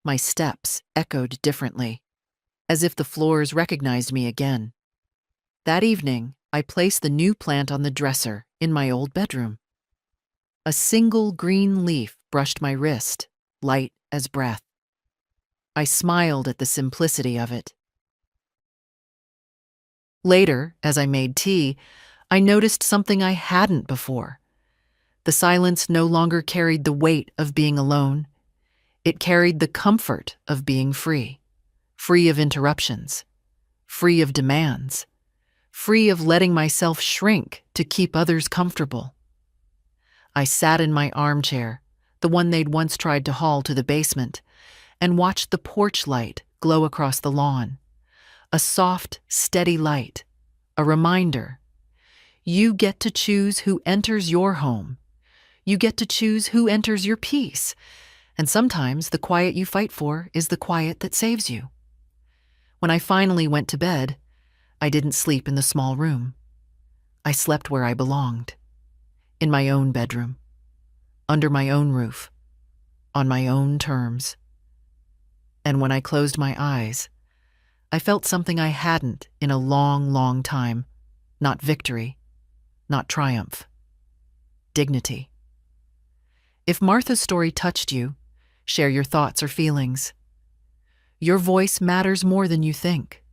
My steps echoed differently, as if the floors recognized me again. That evening, I placed the new plant on the dresser in my old bedroom. A single green leaf brushed my wrist, light as breath. I smiled at the simplicity of it. Later, as I made tea, I noticed something I hadn't before. The silence no longer carried the weight of being alone. It carried the comfort of being free, free of interruptions, free of demands, free of letting myself shrink to keep others comfortable. I sat in my armchair, the one they'd once tried to haul to the basement, and watched the porch light glow across the lawn. A soft, steady light, a reminder. You get to choose who enters your home. You get to choose who enters your peace. And sometimes the quiet you fight for is the quiet that saves you. When I finally went to bed, I didn't sleep in the small room. I slept where I belonged, in my own bedroom, under my own roof, on my own terms. And when I closed my eyes, I felt something I hadn't in a long, long time. Not victory, not triumph. Dignity. If Martha's story touched you, share your thoughts or feelings. Your voice matters more than you think.